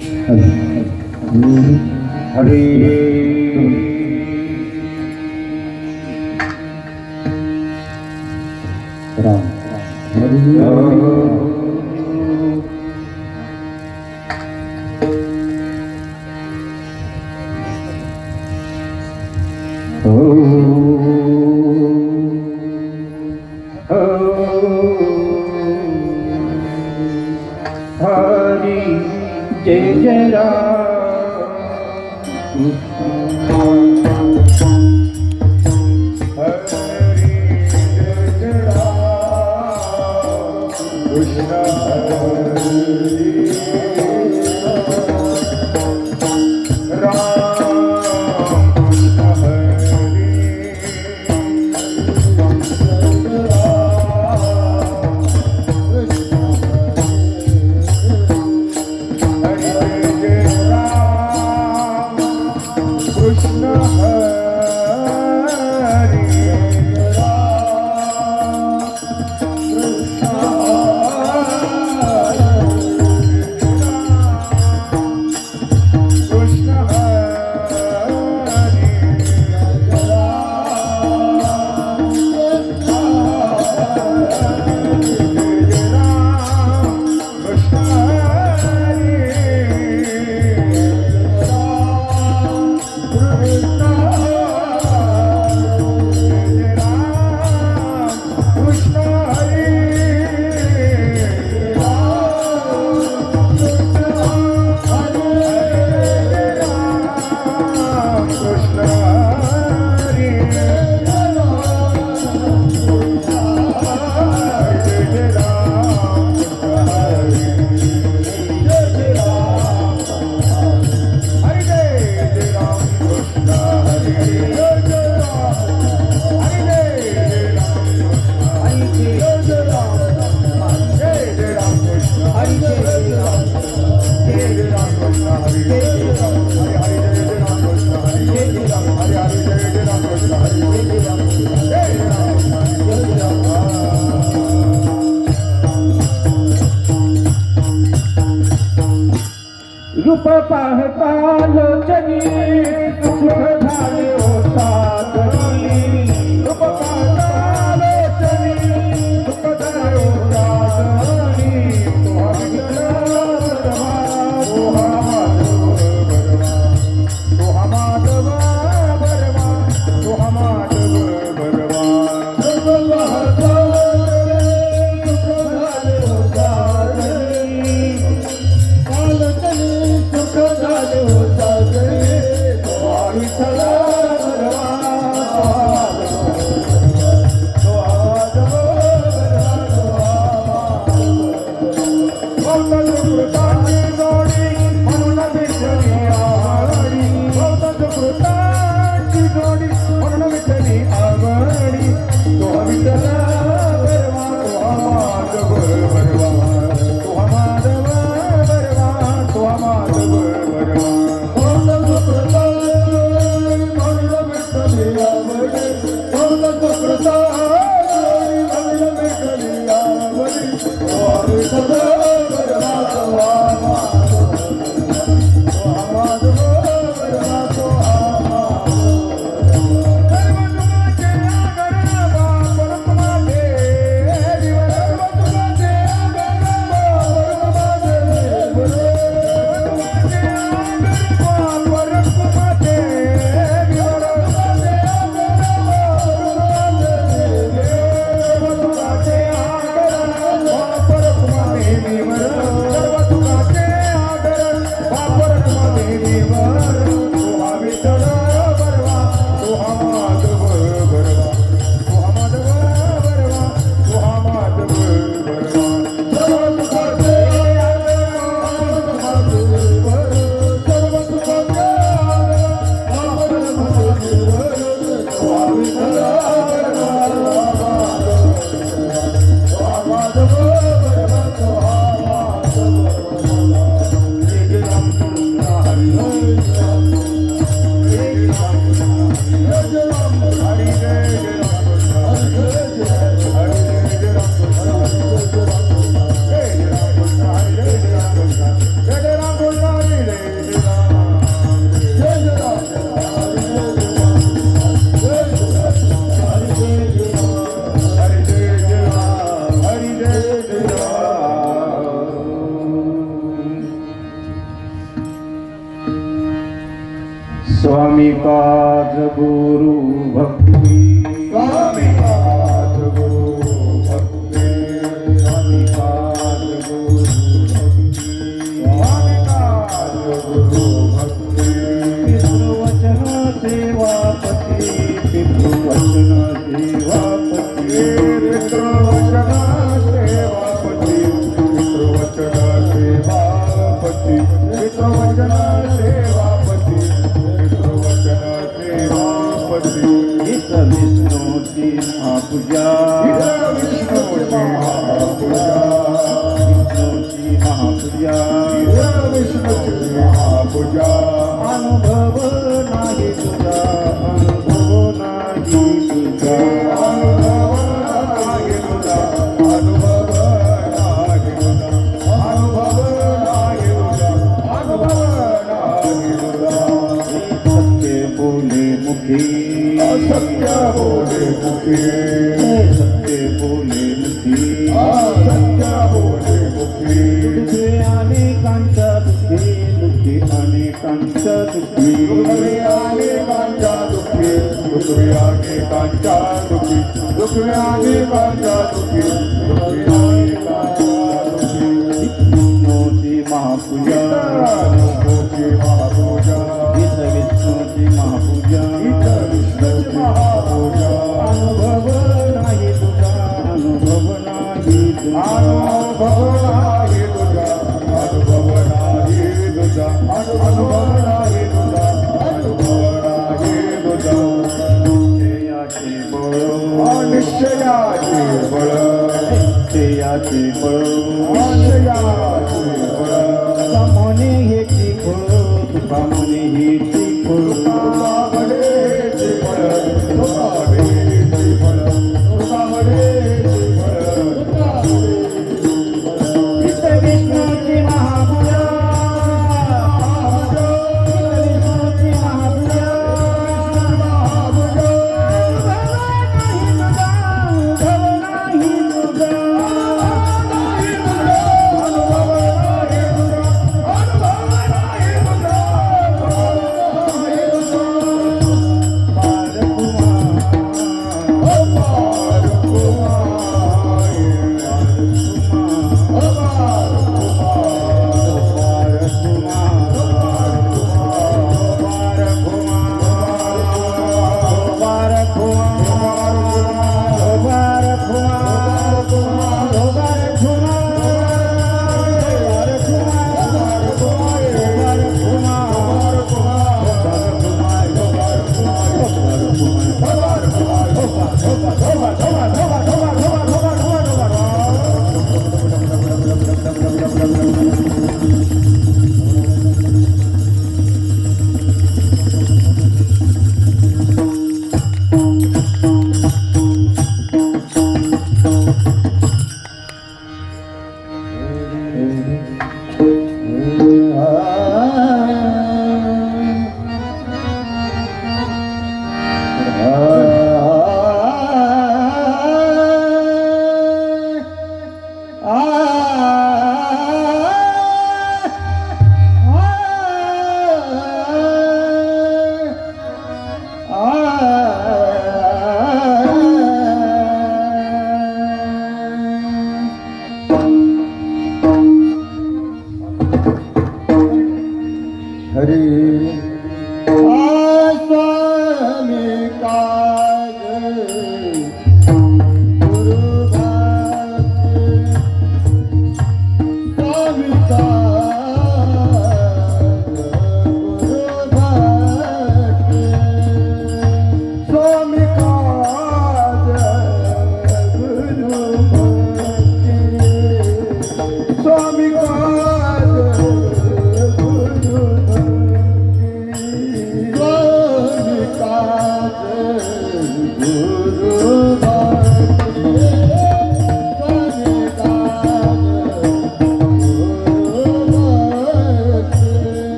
हरे राम हरि जय जय राम हरि जय जय राम कृष्ण हरि राम कृष्ण हरि कृष्ण हरि कृष्ण रूप पाहता लोचनी सुख झाले होता करी रूप पाहता लोचनी सुख झाले होता करी तो माधव बरवा तो माधव बरवा रूप पाहता सुख झाले होता सुख झाले होता विठ्ठला बरवा स्वामी काज गुरु भक्ती स्वामी काज गुरु भक्ती स्वामी काज गुरु भक्ती स्वामी काज गुरु भक्ती पितृवचन सेवापती पितृवचन सेवापती पितृवचन सेवापती पितृवचन सेवापती पितृवचन सेवापती पितृवचन सेवापती हित विष्णूची महापूजा विष्णूची महापूजा विष्णूची महापूजा विष्णूची महापूजा अनुभव नाही तुझा अनुभव नाही तुझा अनुभव नाही तुझा अनुभव नाही तुझा अनुभव नाही तुझा अनुभव नाही तुझा सत्य बोले मुखी असत्य बोले मुखी सत्य बोले मुखी असत्य बोले मुखी दुखे अनेकांच्या दुखे दुखे अनेकांच्या दुखी दुःखी अनेकांच्या दुःखी दुःखी अनेकांच्या दुःखी दुःखी अनेकांच्या दुःखी दुःखी अनेकांच्या दुःखी विष्णूची महापूजा विष्णूची महापूजा गीत विष्णूची महापूजा विष्णूची महापूजा अनुभव नाही तुझा अनुभव नाही तुझा अनुभव नाही तुझा अनुभव नाही तुझा अनुभव नाही तुझा अनुभव नाही तुझा निश्चयाचे बळ निश्चयाचे बळ निश्चयाचे बळ निश्चयाचे बळ तुका म्हणे हेची फळ तुका म्हणे हेची फळ तुकावडेचे बळ तुकावडेचे बळ तुकावडेचे बळ गीत विष्णूची महापूजा विष्णूची महापूजा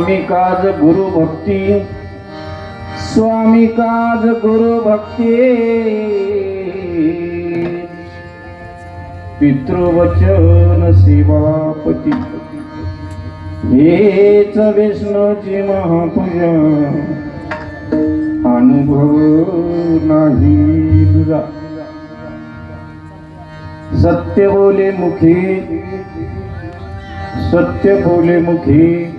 स्वामी काज गुरु भक्ती, स्वामी काज गुरु भक्ती, पितृवचन सेवापती, हेच विष्णूची महापूजा, अनुभव नाही तुझा. सत्य बोले मुखी, सत्य बोले मुखी,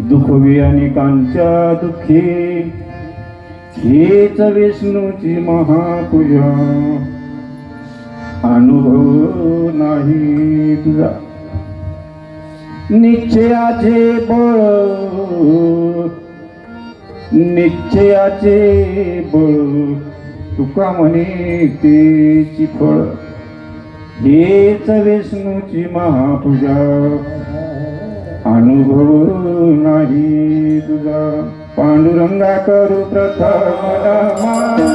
दुखवी अनेकांच्या दुःखी, हेच विष्णूची महापूजा, अनुभव नाही तुझा. निश्चयाचे बळ, निश्चयाचे बळ, तुका म्हणे तेची फळ, हेच विष्णूची महापूजा, अनुभव नाही तुझा. पांडुरंगा करू प्रथम नमन,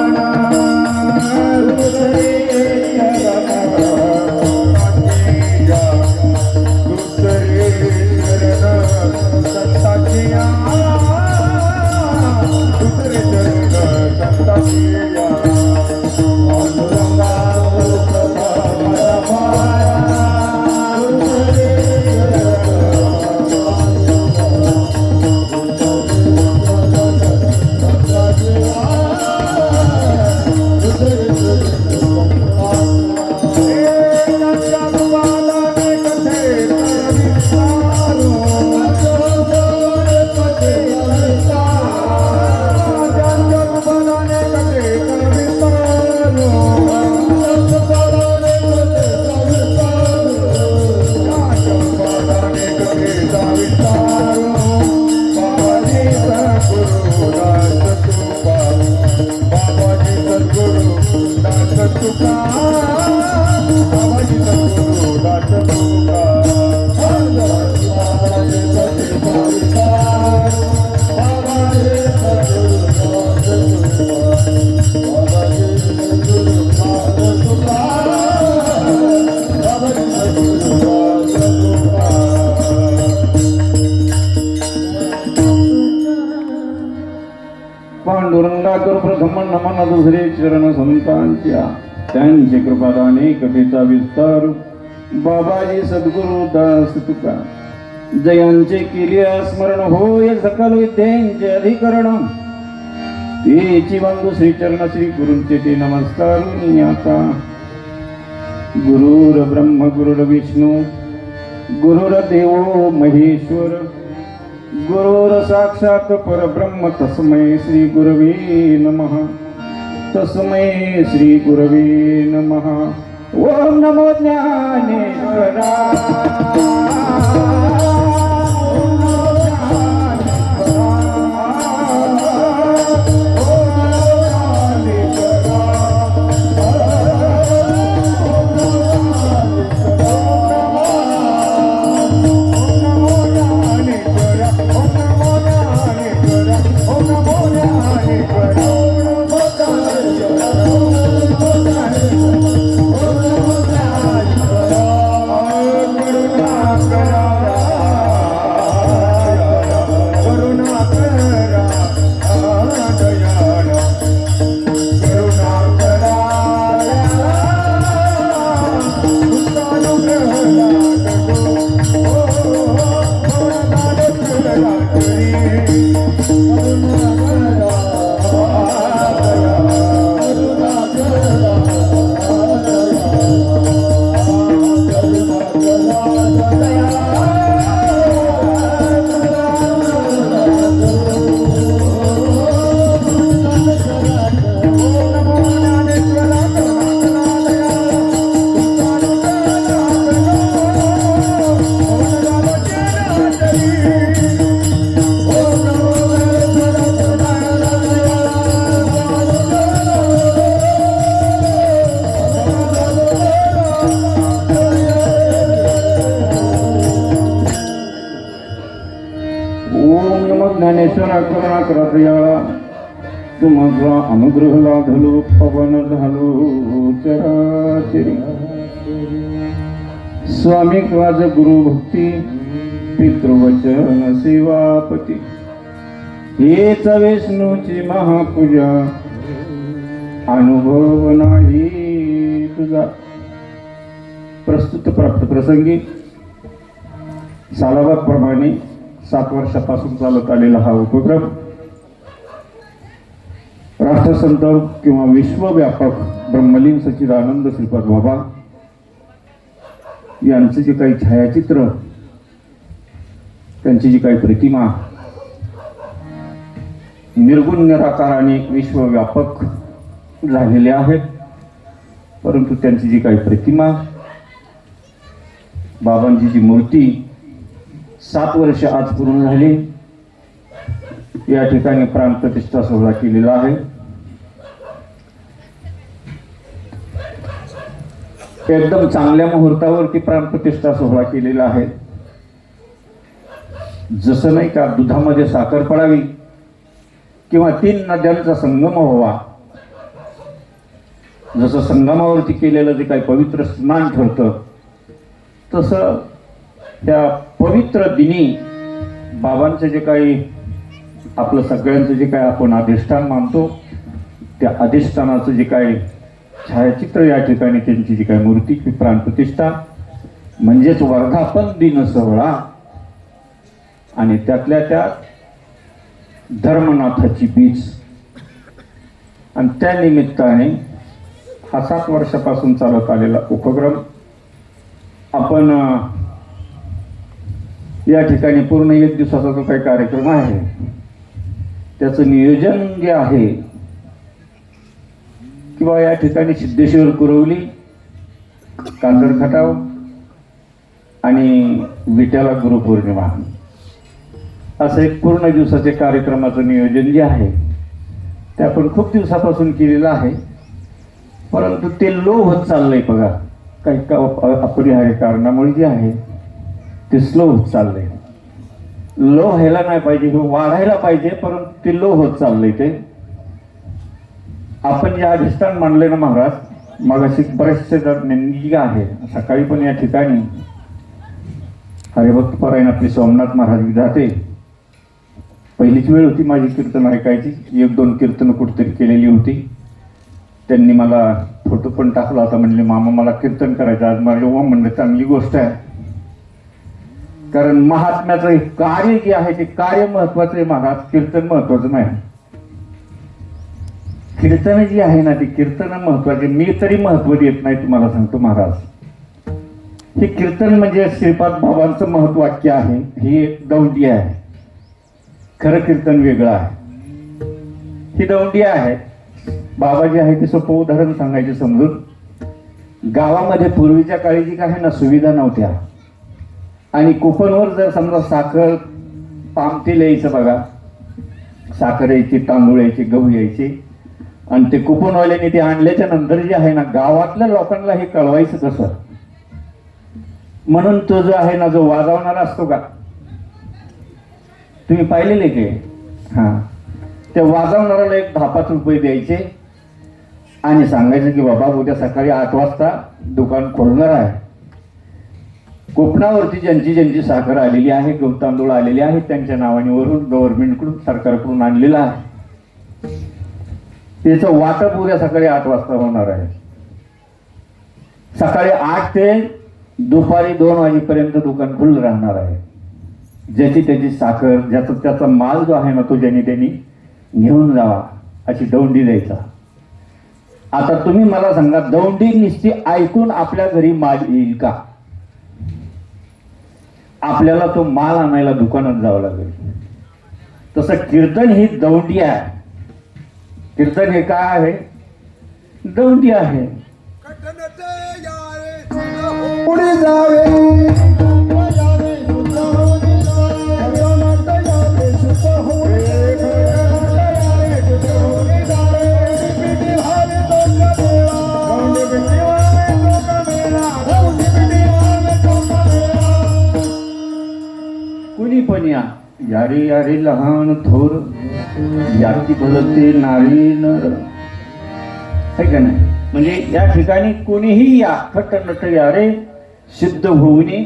पांडुरंगाकर प्रथम नमन दुसरे चरण संतांच्या, त्यांचे कृपादाने कथेचा विस्तार. बाबाजी सद्गुरु दास तुका, जयांचे केले स्मरण होय सकल विद्यांचे अधिकरण. तेची बंधू श्री चरण श्री गुरूंचे ते नमस्कार. आता गुरुर ब्रह्म गुरुर विष्णू गुरुर्देवो महेश्वर, गुरुर साक्षात परब्रह्म तस्मै श्री गुरवे नमः, तस्मै श्री गुरवे नमः. ओम नमो ज्ञानेश्वरा, ज्ञानेश्वरा करुणा करदयाळा, तुमचा अनुग्रह लाधलो पवन झालो चराचरी. स्वामी काज गुरु भक्ती, पितृवचन सेवापती हेच विष्णूची महापूजा अनुभव नाही तुझा. प्रस्तुत प्राप्त प्रसंगी सालाबादप्रमाणे 7 वर्षापासून चालत आलेला हा उपक्रम राष्ट्रसंत किंवा विश्वव्यापक ब्रह्मलीन सच्चिदानंद श्रीपाद बाबा यांचे जे काही छायाचित्र, त्यांची जी काही प्रतिमा निर्गुण निराकाराने विश्वव्यापक झालेले आहेत, परंतु त्यांची जी काही प्रतिमा, बाबांची जी मूर्ती 7 वर्ष आज पूर्ण झाली. या ठिकाणी प्राणप्रतिष्ठा सोहळा केलेला आहे. एकदम चांगल्या मुहूर्तावरती प्राणप्रतिष्ठा सोहळा केलेला आहे. जसं नाही का दुधामध्ये साखर पडावी किंवा 3 नद्यांचा संगम व्हावा, जसं संगमावरती केलेलं जे काही पवित्र स्नान ठरतं, तसं त्या पवित्र दिनी बाबांचं जे काही आपलं सगळ्यांचं जे काही आपण अधिष्ठान मानतो, त्या अधिष्ठानाचं जे काही छायाचित्र या ठिकाणी, त्यांची जी काही मूर्ती प्राणप्रतिष्ठा म्हणजेच वर्धापन दिन सोहळा आणि त्यातल्या त्यात धर्मनाथाची बीज. आणि त्या निमित्ताने हा 7 वर्षापासून चालत आलेला उपक्रम आपण या ठिकाणी पूर्ण 1 दिवसाचा जो काही कार्यक्रम आहे त्याचं नियोजन जे आहे किंवा या ठिकाणी सिद्धेश्वर कुरवली, कांदर खटाव आणि विट्याला गुरुपौर्णिमा असं एक पूर्ण दिवसाचे कार्यक्रमाचं नियोजन जे आहे ते आपण खूप दिवसापासून केलेलं आहे. परंतु ते लो होत चाललंय बघा, काही अपरिहार्य कारणामुळे जे आहे ते स्लो होत चाललंय. लो व्हायला नाही पाहिजे, हे वाढायला पाहिजे, परंतु ते लो होत चाललंय. ते आपण जे अधिष्ठान मानले ना महाराज, मग अशी बरेचसे जे आहे सकाळी पण या ठिकाणी हरिभक्त पारायण आपले सोमनाथ महाराज विधाते, पहिलीच वेळ होती माझी कीर्तन ऐकायची. 1-2 कीर्तन कुठेतरी केलेली होती. त्यांनी मला फोटो पण टाकला होता, म्हणले मामा मला कीर्तन करायचं आज. मला जेव्हा म्हणलं चांगली गोष्ट आहे, कारण महात्म्याचं कार्य जे आहे ते कार्य महत्वाचं आहे महाराज, कीर्तन महत्वाचं नाही. कीर्तन जी आहे ना ती कीर्तन महत्वाचे, मी तरी महत्व देत नाही तुम्हाला सांगतो महाराज. हे कीर्तन म्हणजे श्रीपाद बाबांचं महत्वाक्य आहे, ही एक दौंडी आहे. खरं कीर्तन वेगळं आहे, ही दौंडी आहे. बाबा जे आहे ते सोपं उदाहरण सांगायचे समजून. गावामध्ये पूर्वीच्या काळी जी काही ना सुविधा नव्हत्या आणि कुपनवर जर समजा साखर पामतेल यायचं बघा, साखर यायची, तांदूळ यायचे, गहू यायचे, आणि ते कुपनवाल्याने ते आणल्याच्या नंतर जे आहे ना गावातल्या लोकांना हे कळवायचं कसं, म्हणून तो जो आहे ना जो वाजवणारा असतो का, तुम्ही पाहिलेले की हां, त्या वाजवणाऱ्याला एक 10-5 रुपये द्यायचे आणि सांगायचं की बाबा उद्या सकाळी 8 वाजता दुकान खोलणार आहे. कोकणावरती ज्यांची साखर आलेली आहे, गहू तांदूळ आलेले आहे, त्यांच्या नावाने वरून गव्हर्नमेंटकडून सरकारकडून आणलेलं आहे. त्याचं वाटप उद्या सकाळी 8 वाजता होणार आहे. सकाळी 8 ते दुपारी 2 वाजेपर्यंत दुकान खुलं राहणार आहे. ज्याची त्याची साखर, ज्याचा त्याचा माल जो आहे ना तो ज्यांनी त्यांनी घेऊन जावा, अशी दौंडी द्यायचा. आता तुम्ही मला सांगा, दौंडी नुसती ऐकून आपल्या घरी माल येईल का? आपल्याला तो माल आणायला दुकानात जावं लागेल. तसं कीर्तन ही दौंडी आहे. कीर्तन हे काय आहे? दौंडी आहे. पुढे जावे कुणी पण या, यारी यारी लहान थोर, याची भलते नारी नर, है का नाही? म्हणजे या ठिकाणी कोणीही या, खट नट यारे सिद्ध होऊनी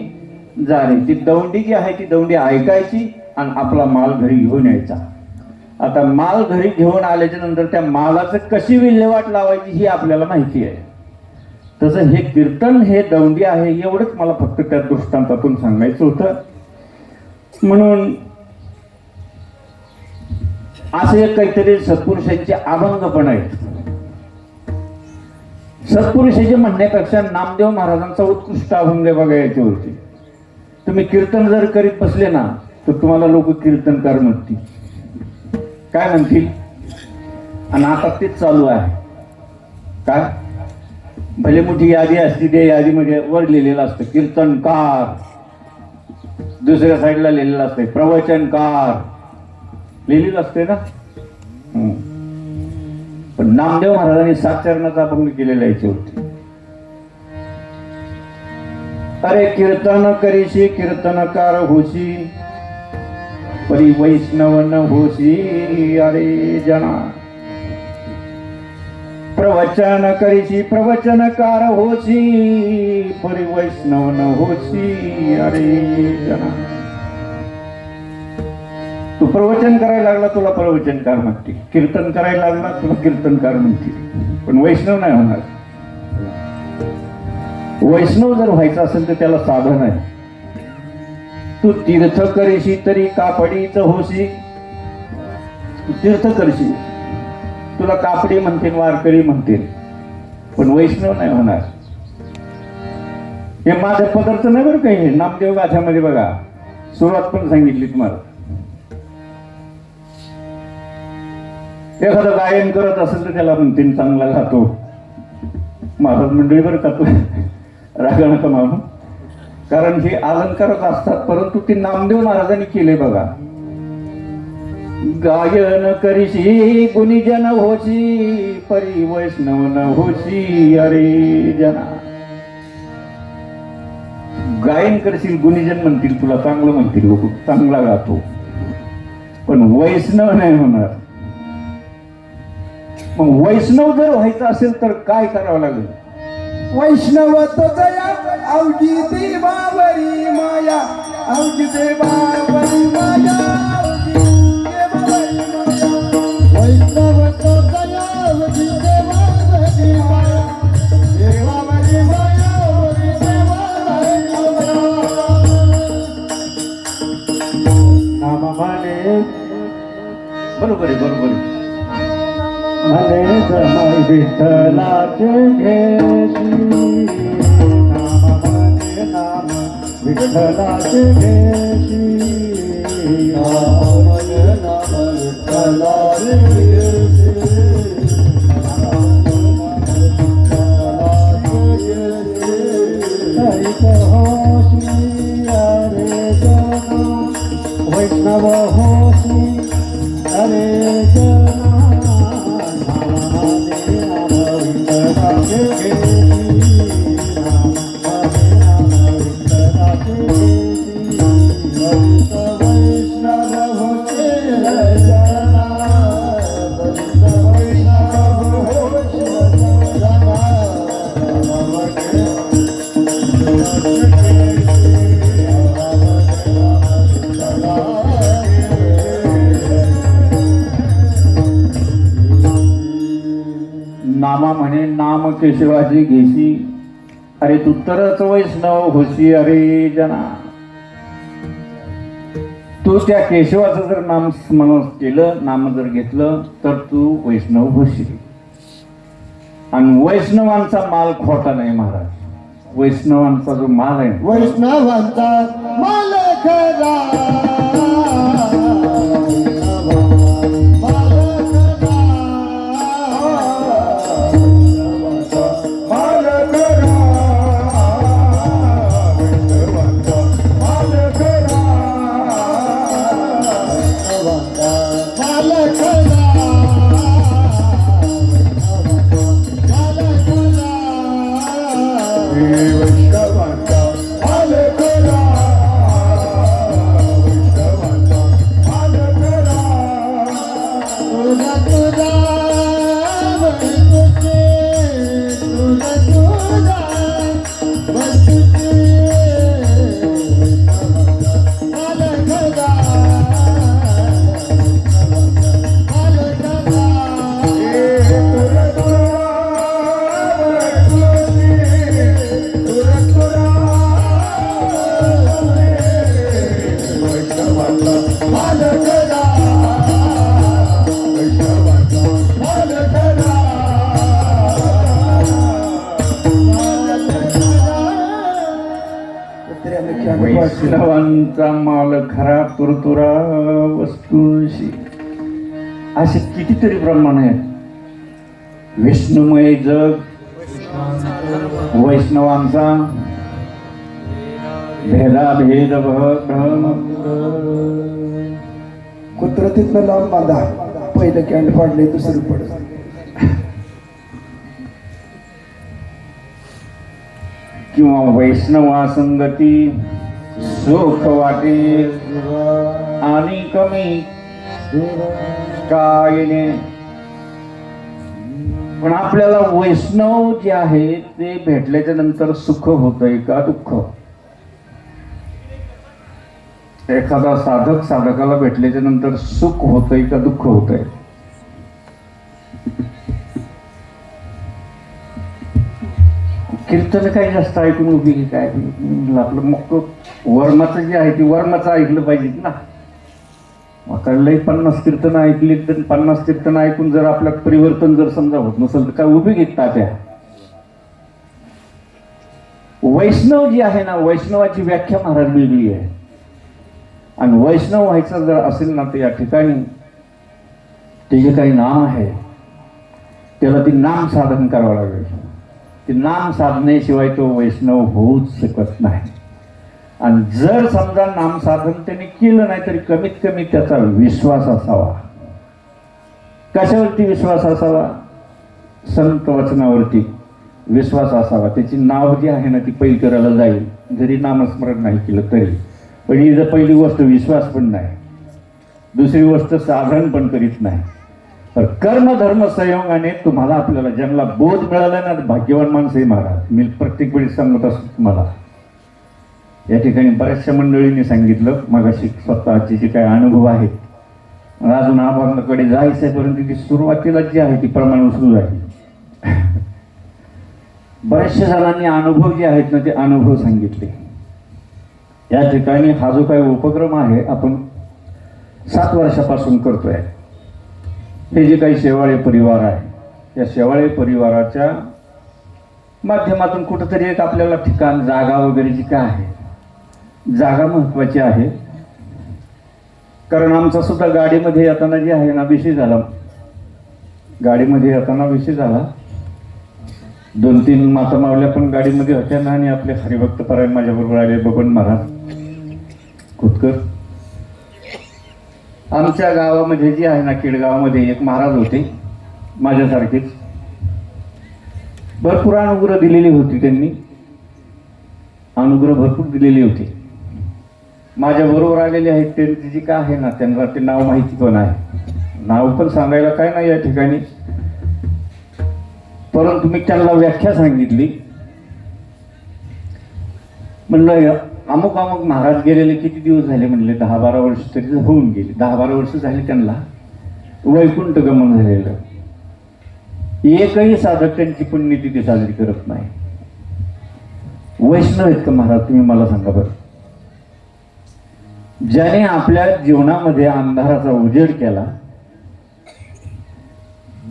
झाली. ती दौंडी जी आहे ती दौंडी ऐकायची आणि आपला माल घरी घेऊन यायचा. आता माल घरी घेऊन आल्याच्या नंतर त्या मालाचं कशी विल्हेवाट लावायची ही आपल्याला माहिती आहे. तसं हे कीर्तन हे दौंडी आहे एवढंच मला फक्त त्या दृष्टांतातून सांगायचं होतं. म्हणून असे काहीतरी सत्पुरुषांचे अभंग पण आहेत. सत्पुरुषाचे म्हणण्यापेक्षा नामदेव महाराजांचा उत्कृष्ट अभंग बघायचे होते. तुम्ही कीर्तन जर करीत बसले ना तर तुम्हाला लोक कीर्तनकार म्हणतील. काय म्हणतील? आणि आता तेच चालू आहे. काय भले मोठी यादी असते त्या यादीमध्ये वर लिहिलेलं असतं कीर्तनकार, दुसऱ्या साईडला लिहिलेलं असतं प्रवचनकार लिहिलेलं असते ना. पण नामदेव महाराजांनी 7 चरणाचा अभंग केलेला याच्यावरती. अरे कीर्तन करीशी कीर्तनकार होशी, परी वैष्णव न होशी अरे जना. प्रवचन करीशी प्रवचनकार होशी, परी वैष्णव न होशी अरे जना. तू प्रवचन करायला लागला तुला प्रवचनकार म्हणतील, कीर्तन करायला लागला तुला कीर्तनकार म्हणतील, पण वैष्णव नाही होणार. वैष्णव जर व्हायचं असेल तर त्याला साधन आहे. तू तीर्थ करीशी तरी कापडीच होशी. तू तीर्थ करशील तुला कापडी म्हणतील, वारकरी म्हणतील, पण वैष्णव नाही होणार. हे माझ्या पदार्थ नाही बरं काही. नामदेव गाथ्यामध्ये बघा सुरुवात पण सांगितली तुम्हाला. एखादं गायन करत असेल तर त्याला म्हणतील चांगला गातो. महाराज मंडळी बरं का तू राग नका मानू, कारण हे अलंकारच असतात, परंतु ते नामदेव महाराजांनी केले बघा. गायन करीशी गुणीजन होशी, परी वैष्णव न होशी अरे जना. गायन करशील गुणीजन म्हणतील तुला, चांगलं म्हणतील लोक, चांगला गातो, पण वैष्णव नाही होणार. मग वैष्णव जर व्हायचं असेल तर काय करावं लागेल? वैष्णव तो जया अवघी देवावरी माया, अवघी देवावरी माया, वैष्णव तो जया अवघी देवावरी माया, देवावरी माया, देवावरी नाम म्हणे. बरोबर आहे, बरोबर आहे. म्हणे समय विठ्ठलाचे घेशी, नाम म्हणे नाम विठ्ठलाचे घेशी, नाम विठ्ठलाचे घेशी, हरित होशी अरे जना, वैष्णव होशी अरे जना. नामा म्हणे नाम केशवाची घेशी, अरे तू तरच वैष्णव होशी अरे जना. तू त्या केशवाचं जर नाम स्मरण केलं, नाम जर घेतलं तर तू वैष्णव होशील. आणि वैष्णवांचा माल खोटा नाही महाराज. वैष्णवांचा जो माल आहे, वैष्णवांचा माल खरा, वैष्णवांचा माल खरा तुरतुरा वस्तूंशी. असे कितीतरी प्रमाण आहेत. विष्णुमय जग, वैष्णवांचा भेदाभेद भ्रम. कुत्र तिथनं लांब बांधा, पहिलं कॅन्ड पाडले दुसरं पडलं. किंवा वैष्णवासंगती सुख वाटे आणि कमी काय नाही. पण आपल्याला वैष्णव जे आहे ते भेटल्याच्या नंतर सुख होतंय का दुःख? एखादा साधक साधकाला भेटल्याच्या नंतर सुख होतंय का दुःख होतंय? कीर्तन काही जास्त ऐकून उपयोगी काय? आपलं मग वर्माचं जे आहे ते वर्माचं ऐकलं पाहिजे ना. लई 50 कीर्तन ऐकली तर 50 कीर्तन ऐकून जर आपल्यात परिवर्तन जर समजा होत नसेल तर काय उपयोग येतात त्या? वैष्णव जी आहे ना, वैष्णवाची व्याख्या महाराज वेगळी आहे. आणि वैष्णव व्हायचं जर असेल ना तर या ठिकाणी ते जे काही नाम आहे त्याला ती नाम साधन करावं लागेल. ते नाम साधण्याशिवाय तो वैष्णव होऊच शकत नाही. आणि जर समजा नाम साधन त्यांनी केलं नाही तरी कमीत कमी त्याचा विश्वास असावा. कशावरती विश्वास असावा? संत वचनावरती विश्वास असावा. त्याची नाव जी आहे ना ती पैल करायला जाईल, जरी नामस्मरण नाही केलं तरी. पण ही जर पहिली गोष्ट विश्वास पण नाही, दुसरी गोष्ट साधन पण करीत नाही. तर कर्म धर्म संयोगाने तुम्हाला आपल्याला ज्यांना बोध मिळाला ना भाग्यवान माणसंही महाराज. मी प्रत्येक वेळी सांगत असतो तुम्हाला. या ठिकाणी बऱ्याचशा मंडळींनी सांगितलं मगाशी स्वतःचे जे काही अनुभव आहेत. अजून आभाराकडे जायचं आहे, परंतु ती सुरुवातीला जी आहे ती प्रमाण सुरू आहे. बऱ्याचशा जणांनी अनुभव जे आहेत ना ते अनुभव सांगितले. या ठिकाणी हा जो काही उपक्रम आहे आपण 7 वर्षापासून करतोय. हे जे काही शेवाळे परिवार आहे या शेवाळे परिवाराच्या माध्यमातून कुठंतरी एक आपल्याला ठिकाण जागा वगैरे जी काय आहे, जागा महत्वाची आहे. कारण आमचा सुद्धा गाडीमध्ये येताना जे आहे ना विषय झाला. गाडीमध्ये येताना विषय झाला. 2-3 माता मावल्या पण गाडीमध्ये होत्या ना. आणि आपले हरिभक्त परायण माझ्याबरोबर आले बबन महाराज खोतकर. आमच्या गावामध्ये जी आहे ना केडगावामध्ये एक महाराज होते माझ्यासारखेच. भरपूर अनुग्रह दिलेली होती त्यांनी. अनुग्रह भरपूर दिलेले होते. माझ्या बरोबर आलेले आहेत त्यांची जी काय आहे ना त्यांना ते नाव माहिती पण आहे. नाव पण सांगायला काय नाही या ठिकाणी. परंतु मी त्यांना व्याख्या सांगितली. म्हणलं अमुक अमुक महाराज गेलेले किती दिवस झाले? म्हणले 10-12 वर्ष तरी होऊन गेली. 10-12 वर्ष झाली त्यांना वैकुंठ गमन झालेलं. एकही साधक त्यांची पुण्यतिथी साजरी करत नाही. वैष्णव आहेत का महाराज? तुम्ही मला सांगा बरं. ज्याने आपल्या जीवनामध्ये अंधाराचा उजेड केला,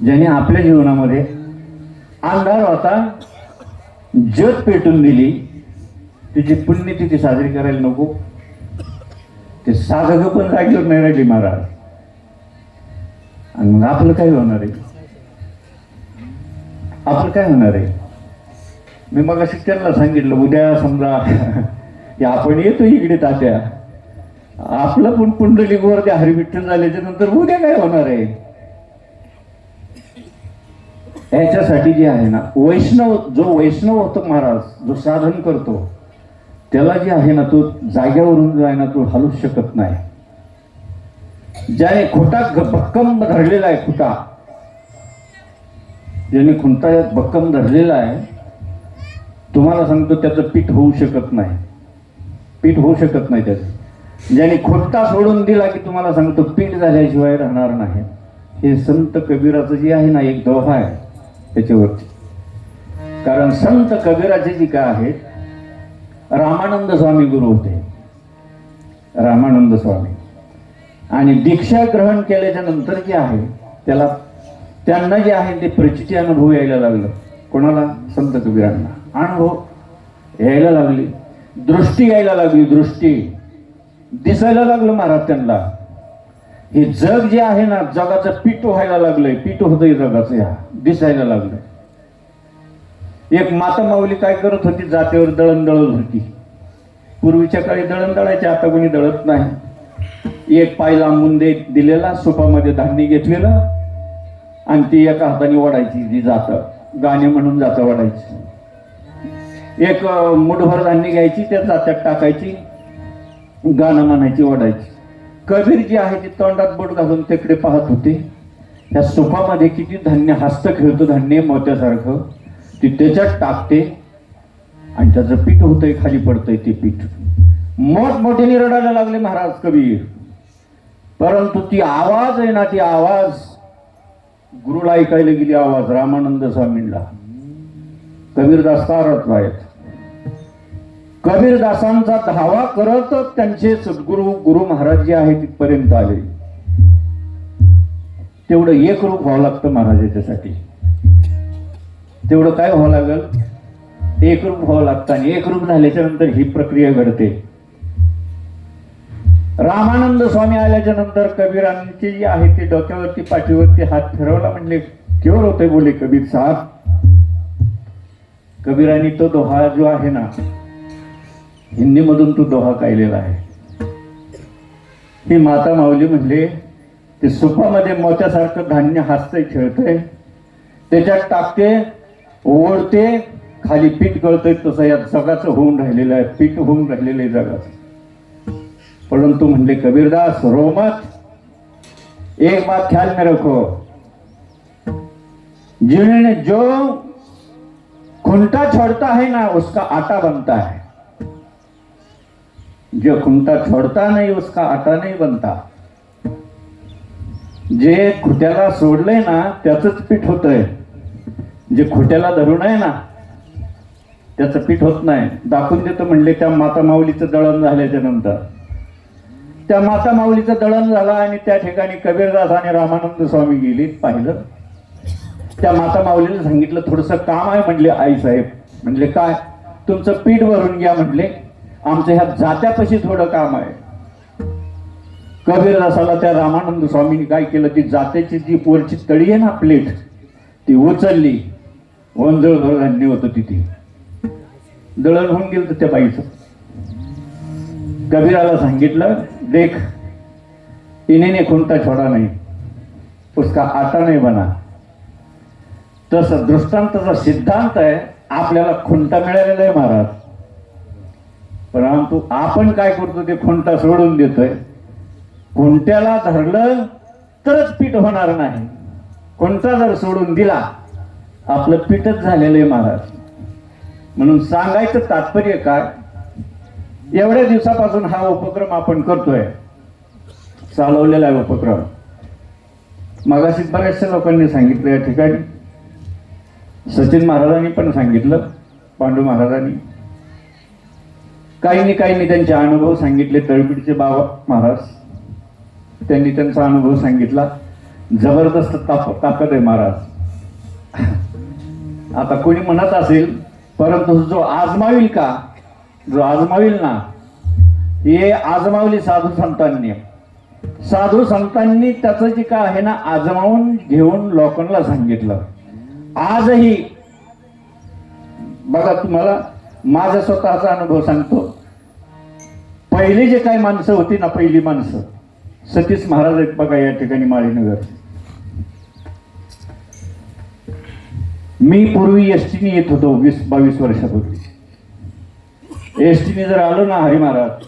ज्याने आपल्या जीवनामध्ये अंधार होता ज्योत पेटून दिली, तिची पुण्यतिथी साजरी करायला नको? ते साधक पण जागेवर नाही राहिली महाराज. आणि मग आपलं काय होणार आहे? आपलं काय होणार आहे? मी मग अशी त्यांना सांगितलं उद्या समजा आपण येतो इकडे तात्या, आपलं पण पुंडलिकवर त्या हरिविठ्ठल झाल्याच्या नंतर उद्या काय होणार आहे? याच्यासाठी जे आहे ना वैष्णव, जो वैष्णव होतो महाराज, जो साधन करतो त्याला जे आहे ना तो जाग्यावरून जो आहे ना तो हलूच शकत नाही. ज्याने खुटा भक्कम धरलेला आहे, खुटा ज्याने खुंटा भक्कम धरलेला आहे, तुम्हाला सांगतो त्याचं पीठ होऊ शकत नाही. पीठ होऊ शकत नाही त्याचं. ज्याने खोटा सोडून दिला की तुम्हाला सांगतो पीठ झाल्याशिवाय राहणार नाही. हे संत कबीराचं जे आहे ना एक दोहा आहे त्याच्यावरती. कारण संत कबीराचे जे काय आहेत, रामानंद स्वामी गुरु होते, रामानंद स्वामी. आणि दीक्षा ग्रहण केल्याच्या नंतर जे आहे त्यांना जे आहे ते प्रचिती अनुभव यायला लागलं. कोणाला? संत कबीरांना अनुभव यायला लागले. दृष्टी यायला लागली, दृष्टी दिसायला लागलं महाराज त्यांना. हे जग जे आहे ना, जगाचं पीठ व्हायला लागलंय, पीठ होतंय जगाचं, या दिसायला लागलं. एक माता माऊली काय करत होती, जात्यावर दळण दळत होती. पूर्वीच्या काळी दळण दळायचे, आता कोणी दळत नाही. एक पाय लांबून दिलेला, सुपामध्ये धान्य घेतलेलं आणि ती एका हाताने ओढायची, ती जात गाणे म्हणून जातं ओढायची. एक मुठभर धान्य घ्यायची, त्या जात्यात टाकायची, गाणं म्हणायची, ओढायची. कबीर जी आहे ती तोंडात बोट घालून तिकडे पाहत होते. त्या सुपामध्ये किती धान्य, हस्त खेळतं धान्य मोत्यासारखं, ती त्याच्यात टाकते आणि त्याचं पीठ होतंय, खाली पडतंय ते पीठ. मोठमोठ्याने रडायला लागले महाराज कबीर. परंतु ती आवाज आहे ना, ती आवाज गुरुला ऐकायला गेली, आवाज रामानंद स्वामींना. कबीरदास तारत आहेत. कबीरदासांचा धावा करत त्यांचे सद्गुरू गुरु महाराज जे आहे तिथपर्यंत आले. तेवढं एक रूप व्हावं लागतं महाराज याच्यासाठी. तेवढं काय व्हावं लागल, एक रूप व्हावं लागतं. आणि एक रूप झाल्याच्या नंतर ही प्रक्रिया घडते. रामानंद स्वामी आल्याच्या नंतर कबीरांची जी आहे ती डोक्यावरती पाठीवरती हात फिरवला. म्हणले केवळ होते, बोले कबीर साहेब. कबीरांनी तो दोहा जो आहे ना, हिंदी मधून तो दोहा गायलेला आहे. ही माता माऊली म्हणले ते सुपामध्ये मोत्यासारखं धान्य हसतंय, खेळतंय, त्याच्यात टाकते, ओढते, खाली पीठ गळतंय. तसं या जगाचं होऊन राहिलेलं आहे, पीठ होऊन राहिलेलं आहे जगाचं. परंतु म्हणले कबीरदास, रो मत, एक बात ख्याल में रखो, जिन्होंने जो खुंटा छोड़ता है ना उसका आटा बनता है, जो खुंटा छोड़ता नहीं उसका आटा नहीं बनता. जे खुट्याला सोडलंय ना त्याचंच पीठ होतंय, जे खुट्याला धरून आहे ना त्याचं पीठ होत नाही. दाखवून देतो म्हणले त्या माता माऊलीचं दळण झाल्याच्या नंतर. त्या माता माऊलीचं दळण झालं आणि त्या ठिकाणी कबीरदास आणि रामानंद स्वामी गेले. पाहिलं, त्या माता माऊलीला सांगितलं थोडंसं काम आहे. म्हणले आई साहेब. म्हणले काय? तुमचं पीठ भरून घ्या. म्हणले आमच्या ह्या जात्यापाशी थोडं काम आहे. कबीरदासाला त्या रामानंद स्वामींनी काय केलं, ती जात्याची जी वरची तळी आहे ना प्लेट, ती उचलली. ओंजळभर धान्य होतं तिथे. दळण होऊन गेलं त्या बाईचं. कबीराला सांगितलं, देख इन्हें खुंटा छोड़ा नहीं, उसका आटा नहीं बना. तसं दृष्टांताचा सिद्धांत आहे. आपल्याला खुंटा मिळालेला आहे महाराज, परंतु आपण काय करतो, ते खुंटा सोडून देतोय. खुंट्याला धरलं तरच पीठ होणार नाही. खुंटा जर सोडून दिला आपलं पीठच झालेलं आहे महाराज. म्हणून सांगायचं तात्पर्य काय, एवढ्या दिवसापासून हा उपक्रम आपण करतोय, चालवलेला आहे उपक्रम. मगाशी बऱ्याचशा लोकांनी सांगितलं या ठिकाणी, सचिन महाराजांनी पण सांगितलं, पांडू महाराजांनी, काहींनी त्यांचे अनुभव सांगितले. तळपीडचे बाबा महाराज त्यांनी त्यांचा अनुभव सांगितला. जबरदस्त ताकद आहे महाराज. आता कोणी म्हणत असेल, परंतु जो आजमावील का, जो आजमावील ना, हे आजमावली साधू संतांनी. साधू संतांनी त्याचं जे काय आहे ना आजमावून घेऊन लोकांना सांगितलं. आजही बघा, तुम्हाला माझा स्वतःचा अनुभव सांगतो. पहिली जे काही माणसं होती ना, पहिली माणसं, सतीश महाराज आहेत बघा या ठिकाणी माळीनगर. मी पूर्वी एसटीने येत होतो 20-22 वर्षापूर्वी. एसटीने जर आलो ना हरी महाराज,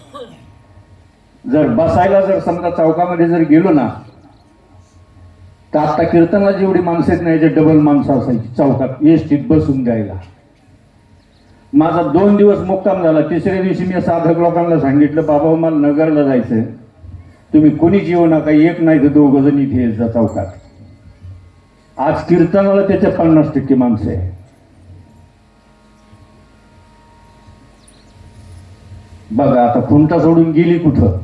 जर बसायला जर समजा चौकामध्ये जर गेलो ना, तर आता कीर्तनाला जेवढी माणसं आहेत ना, याचे डबल माणसं असायची चौकात एसटीत बसून द्यायला. माझा 2 दिवस मुक्काम झाला. तिसऱ्या दिवशी मी साधक लोकांना सांगितलं, बाबा मला नगरला जायचंय, तुम्ही कोणीच येऊ नका, एक नाही तर 2 जण इथे येत जा चौकात. आज कीर्तनाला त्याच्या 50% माणसं आहे. बघा आता खुंटा सोडून गेली कुठं.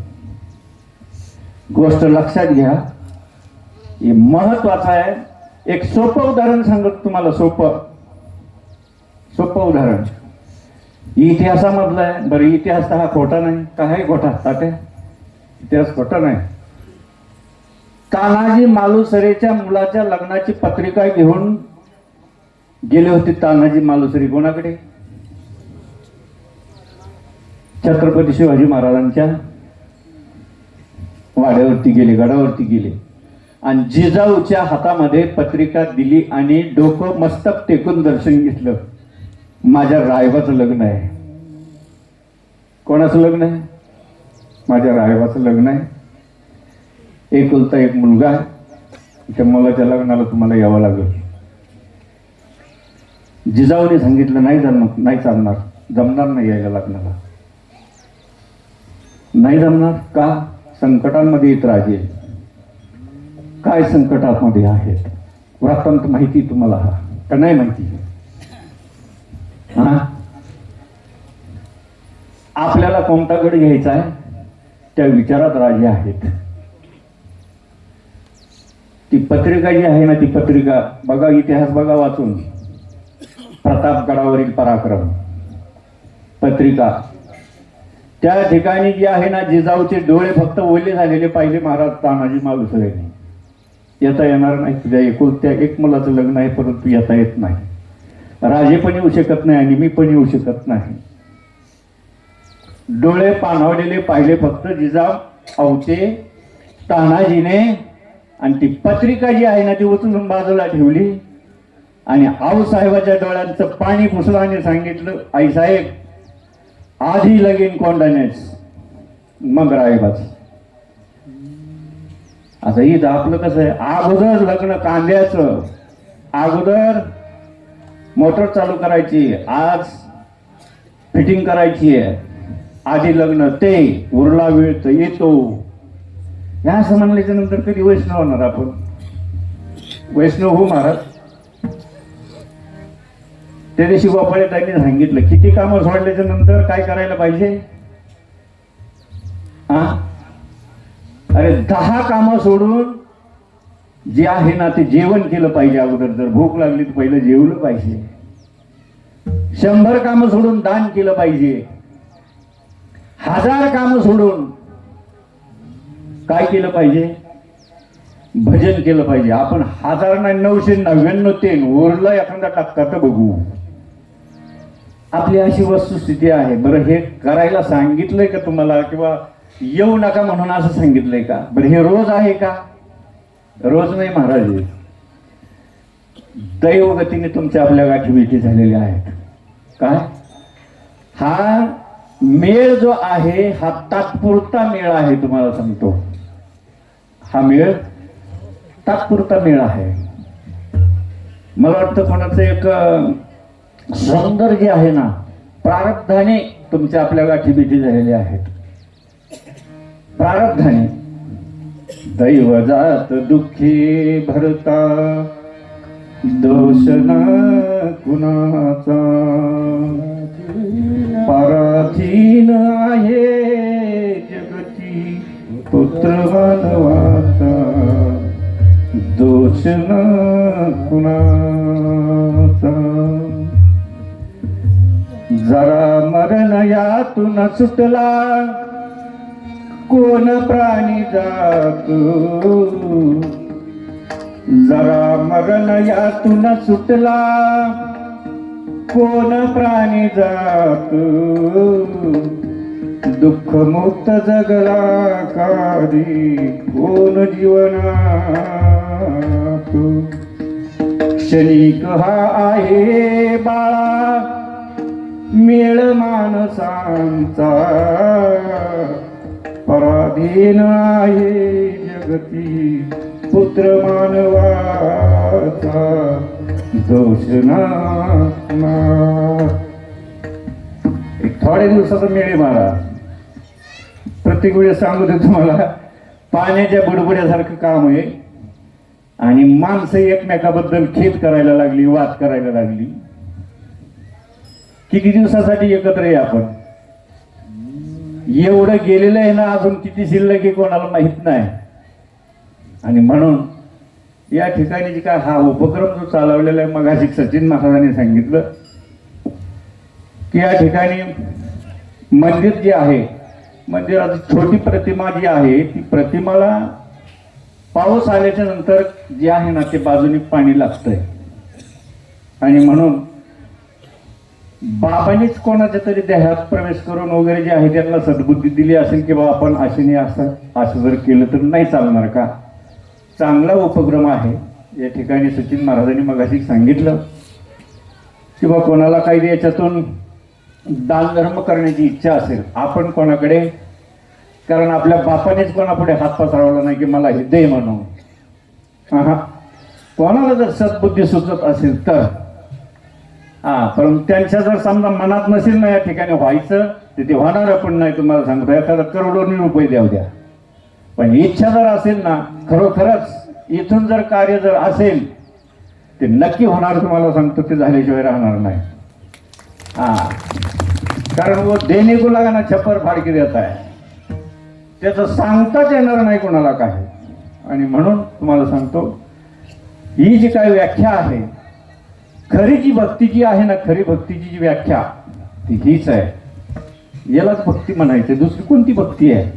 गोष्ट लक्षात घ्या, हे महत्वाचं आहे. एक सोपं उदाहरण सांगतो तुम्हाला, सोपं उदाहरण. इतिहासामधला आहे. बरं, इतिहास तर हा खोटा नाही. काय खोटा तात्या? इतिहास खोटा नाही. तानाजी मालुसरेच्या मुलाच्या लग्नाची पत्रिका घेऊन गेले होते तानाजी मालुसरे. कोणाकडे? छत्रपती शिवाजी महाराजांच्या वाड्यावरती गेले, गडावरती गेले आणि जिजाऊच्या हातामध्ये पत्रिका दिली आणि डोकं मस्तक टेकून दर्शन घेतलं. माझ्या रायबाचं लग्न आहे. कोणाचं लग्न आहे? माझ्या रायबाचं लग्न आहे. एकुलता एक मुलगा आहे. त्या मुलाच्या लग्नाला तुम्हाला यावं लागेल. जिजाऊने सांगितलं नाही चालणार, जमणार नाही यायला लग्नाला. नाही जमणार का? संकटांमध्ये येत राजे. काय संकटामध्ये आहेत? वृत्तांत माहिती तुम्हाला हा का नाही माहिती? हा, आपल्याला कोणता गड घ्यायचा आहे त्या विचारात राजे आहेत. ती पत्रिका जी आहे ना, ती पत्रिका बघा, इतिहास बघा वाचून. प्रतापगडावरील पराक्रम पत्रिका. त्या ठिकाणी जी आहे ना, जिजाऊचे डोळे फक्त ओले झालेले पाहिले महाराज तानाजी मालुसरेने. येता येणार नाही, तुझ्या एकुलत्या एक मुलाचं लग्न आहे, परंतु येता येत नाही. राजे पण येऊ शकत नाही आणि मी पण येऊ शकत नाही. डोळे पाणावलेले पाहिले फक्त जिजाऊ आवते तानाजीने. आणि ती पत्रिका जी आहे ना, ती उचलून बाजूला ठेवली आणि आऊसाहेबाच्या डोळ्यांचं पाणी पुसलं आणि सांगितलं, आई साहेब, आधी लगीन कोंडाण्यास मग रायबाच. आता इथं आपलं कसं आहे, अगोदर लग्न कांद्याचं, अगोदर मोटर चालू करायची, आज फिटिंग करायची आहे, आधी लग्न, ते उरला वेळ तर येतो. या असं म्हणल्याच्या नंतर कधी वैष्णव होणार आपण? वैष्णव हो महाराज. त्या दिवशी गोपाळे त्यांनी सांगितलं, किती कामं सोडल्याच्या नंतर काय करायला पाहिजे? हा, अरे 10 कामं सोडून जे आहे ना ते जेवण केलं पाहिजे अगोदर. जर भूक लागली तर पहिलं जेवलं पाहिजे. 100 कामं सोडून दान केलं पाहिजे. 1000 कामं सोडून काय केलं पाहिजे? भजन केलं पाहिजे. आपण 1999 ते उरलं एखादा टक्का तर बघू. आपली अशी वस्तुस्थिती आहे. बरं, हे करायला सांगितलंय का तुम्हाला? किंवा येऊ नका म्हणून असं सांगितलंय का? बरं, हे रोज आहे का? रोज नाही महाराज. दैवगतीने तुमच्या आपल्या गाठी भेटी झालेल्या आहेत. काय? हा मेळ जो आहे हा तात्पुरता मेळ आहे. तुम्हाला सांगतो, हा मेळ तात्पुरता मेळ आहे. मला वाटतं कोणाचं एक सुंदर जे आहे ना, प्रारब्धाने तुमच्या आपल्या गाठी भेटी झालेल्या आहेत. प्रारब्धाने. दैव जात दुःखी भरता, दोष न कुणाचा, पराधीन आहे जगती पुत्र मानवाचा, दोष न कुणाचा. जरा मरण यातून सुटला, कोण प्राणी जातो. जरा मरण यातून सुटला, कोण प्राणी जातो. दुःख मुक्त जगला कारी, कोण जीवनातो. क्षणिक हा आहे बाळा मेळ माणसांचा, पराधीन आहे जगती पुत्र मानवाचा, दोष ना. एक थोड्या दिवसाचा मेळ महाराज. प्रत्येक वेळेस सांगू दे तुम्हाला, पाण्याच्या बुडबुड्यासारखं काम आहे. आणि माणसं एकमेकाबद्दल खेद करायला लागली, वाद करायला लागली. किती दिवसासाठी एकत्र आहे आपण? एवढं गेलेलं आहे ना, अजून किती शिल्लक आहे कोणाला माहित नाही. आणि म्हणून या ठिकाणी जे काय हा उपक्रम जो चालवलेला आहे, मगाशी सचिन महाराजांनी सांगितलं की या ठिकाणी मंदिर जे आहे, मंदिराची छोटी प्रतिमा जी आहे, ती प्रतिमाला पाऊस आल्याच्या नंतर जे आहे ना ते बाजूने पाणी लागतंय. आणि म्हणून बाबांनीच कोणाच्या तरी देहात प्रवेश करून वगैरे जे आहे त्यांना सद्बुद्धी दिली असेल की बाबा आपण अशाने असं जर केलं तर नाही चालणार का. चांगला उपक्रम आहे. या ठिकाणी सचिन महाराजांनी मगाशी सांगितलं की बा कोणाला काही याच्यातून दानधर्म करण्याची इच्छा असेल, आपण कोणाकडे, कारण आपल्या बापानेच कोणापुढे हात पसरवला नाही की मला हे दे म्हणून. कोणाला जर सद्बुद्धी सुचत असेल तर परंतु त्यांच्या जर समजा मनात नसेल ना या ठिकाणी व्हायचं तर ते होणार पण नाही. तुम्हाला सांगतो एखादा करोडोनी रुपये द्या, पण इच्छा जर असेल ना खरोखरच इथून जर कार्य जर असेल ते नक्की होणार. तुम्हाला सांगतो ते झाल्याशिवाय राहणार नाही. कारण वो देणे को लागा छप्पर फाडकी देत आहे, त्याचं सांगताच येणार नाही कोणाला काय. आणि म्हणून तुम्हाला सांगतो ही जी काही व्याख्या आहे, खरी जी भक्ती जी आहे ना, खरी भक्तीची जी व्याख्या ती हीच आहे. यालाच भक्ती म्हणायचं, दुसरी कोणती भक्ती आहे.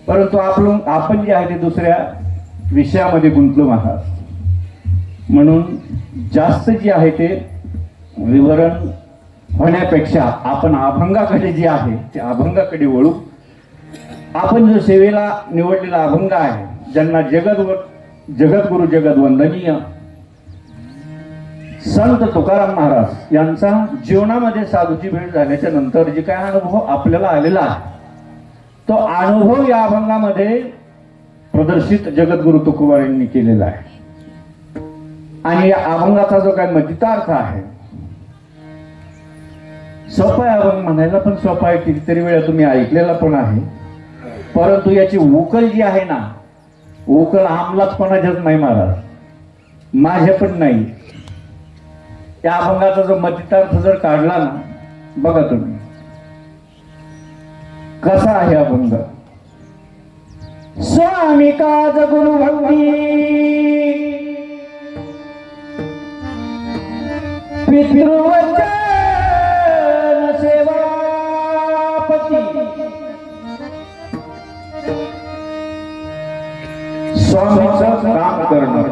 परंतु आपण जे आहे ते दुसऱ्या विषयामध्ये गुंतलो आहात. म्हणून जास्त जे आहे ते विवरण होण्यापेक्षा आपण अभंगाकडे जे आहे ते अभंगाकडे वळू. आपण जो सेवेला निवडलेला अभंग आहे, ज्यांना जगद्गुरु जगदवंदनीय संत तुकाराम महाराज यांचा जीवनामध्ये साधूची भेट झाल्याच्या नंतर जे काय अनुभव आपल्याला आलेला आहे, तो अनुभव या अभंगामध्ये प्रदर्शित जगद्गुरु तुकोबार यांनी केलेला आहे. आणि या अभंगाचा जो काय मतितार्थ आहे, सोपा आहे अभंग म्हणायला, पण सोपा आहे, कितीतरी वेळा तुम्ही ऐकलेला पण आहे. परंतु याची उकल जी आहे ना, उकल आमलाच कोणाच्याच नाही महाराज, माझ्या पण नाही. त्या अभंगाचा जो मतितार्थ जर काढला ना, बघा तुम्ही कसा आहे अभंग. स्वामी काज गुरु भक्ती पितृवचन सेवापती. स्वामीचं काम करणं,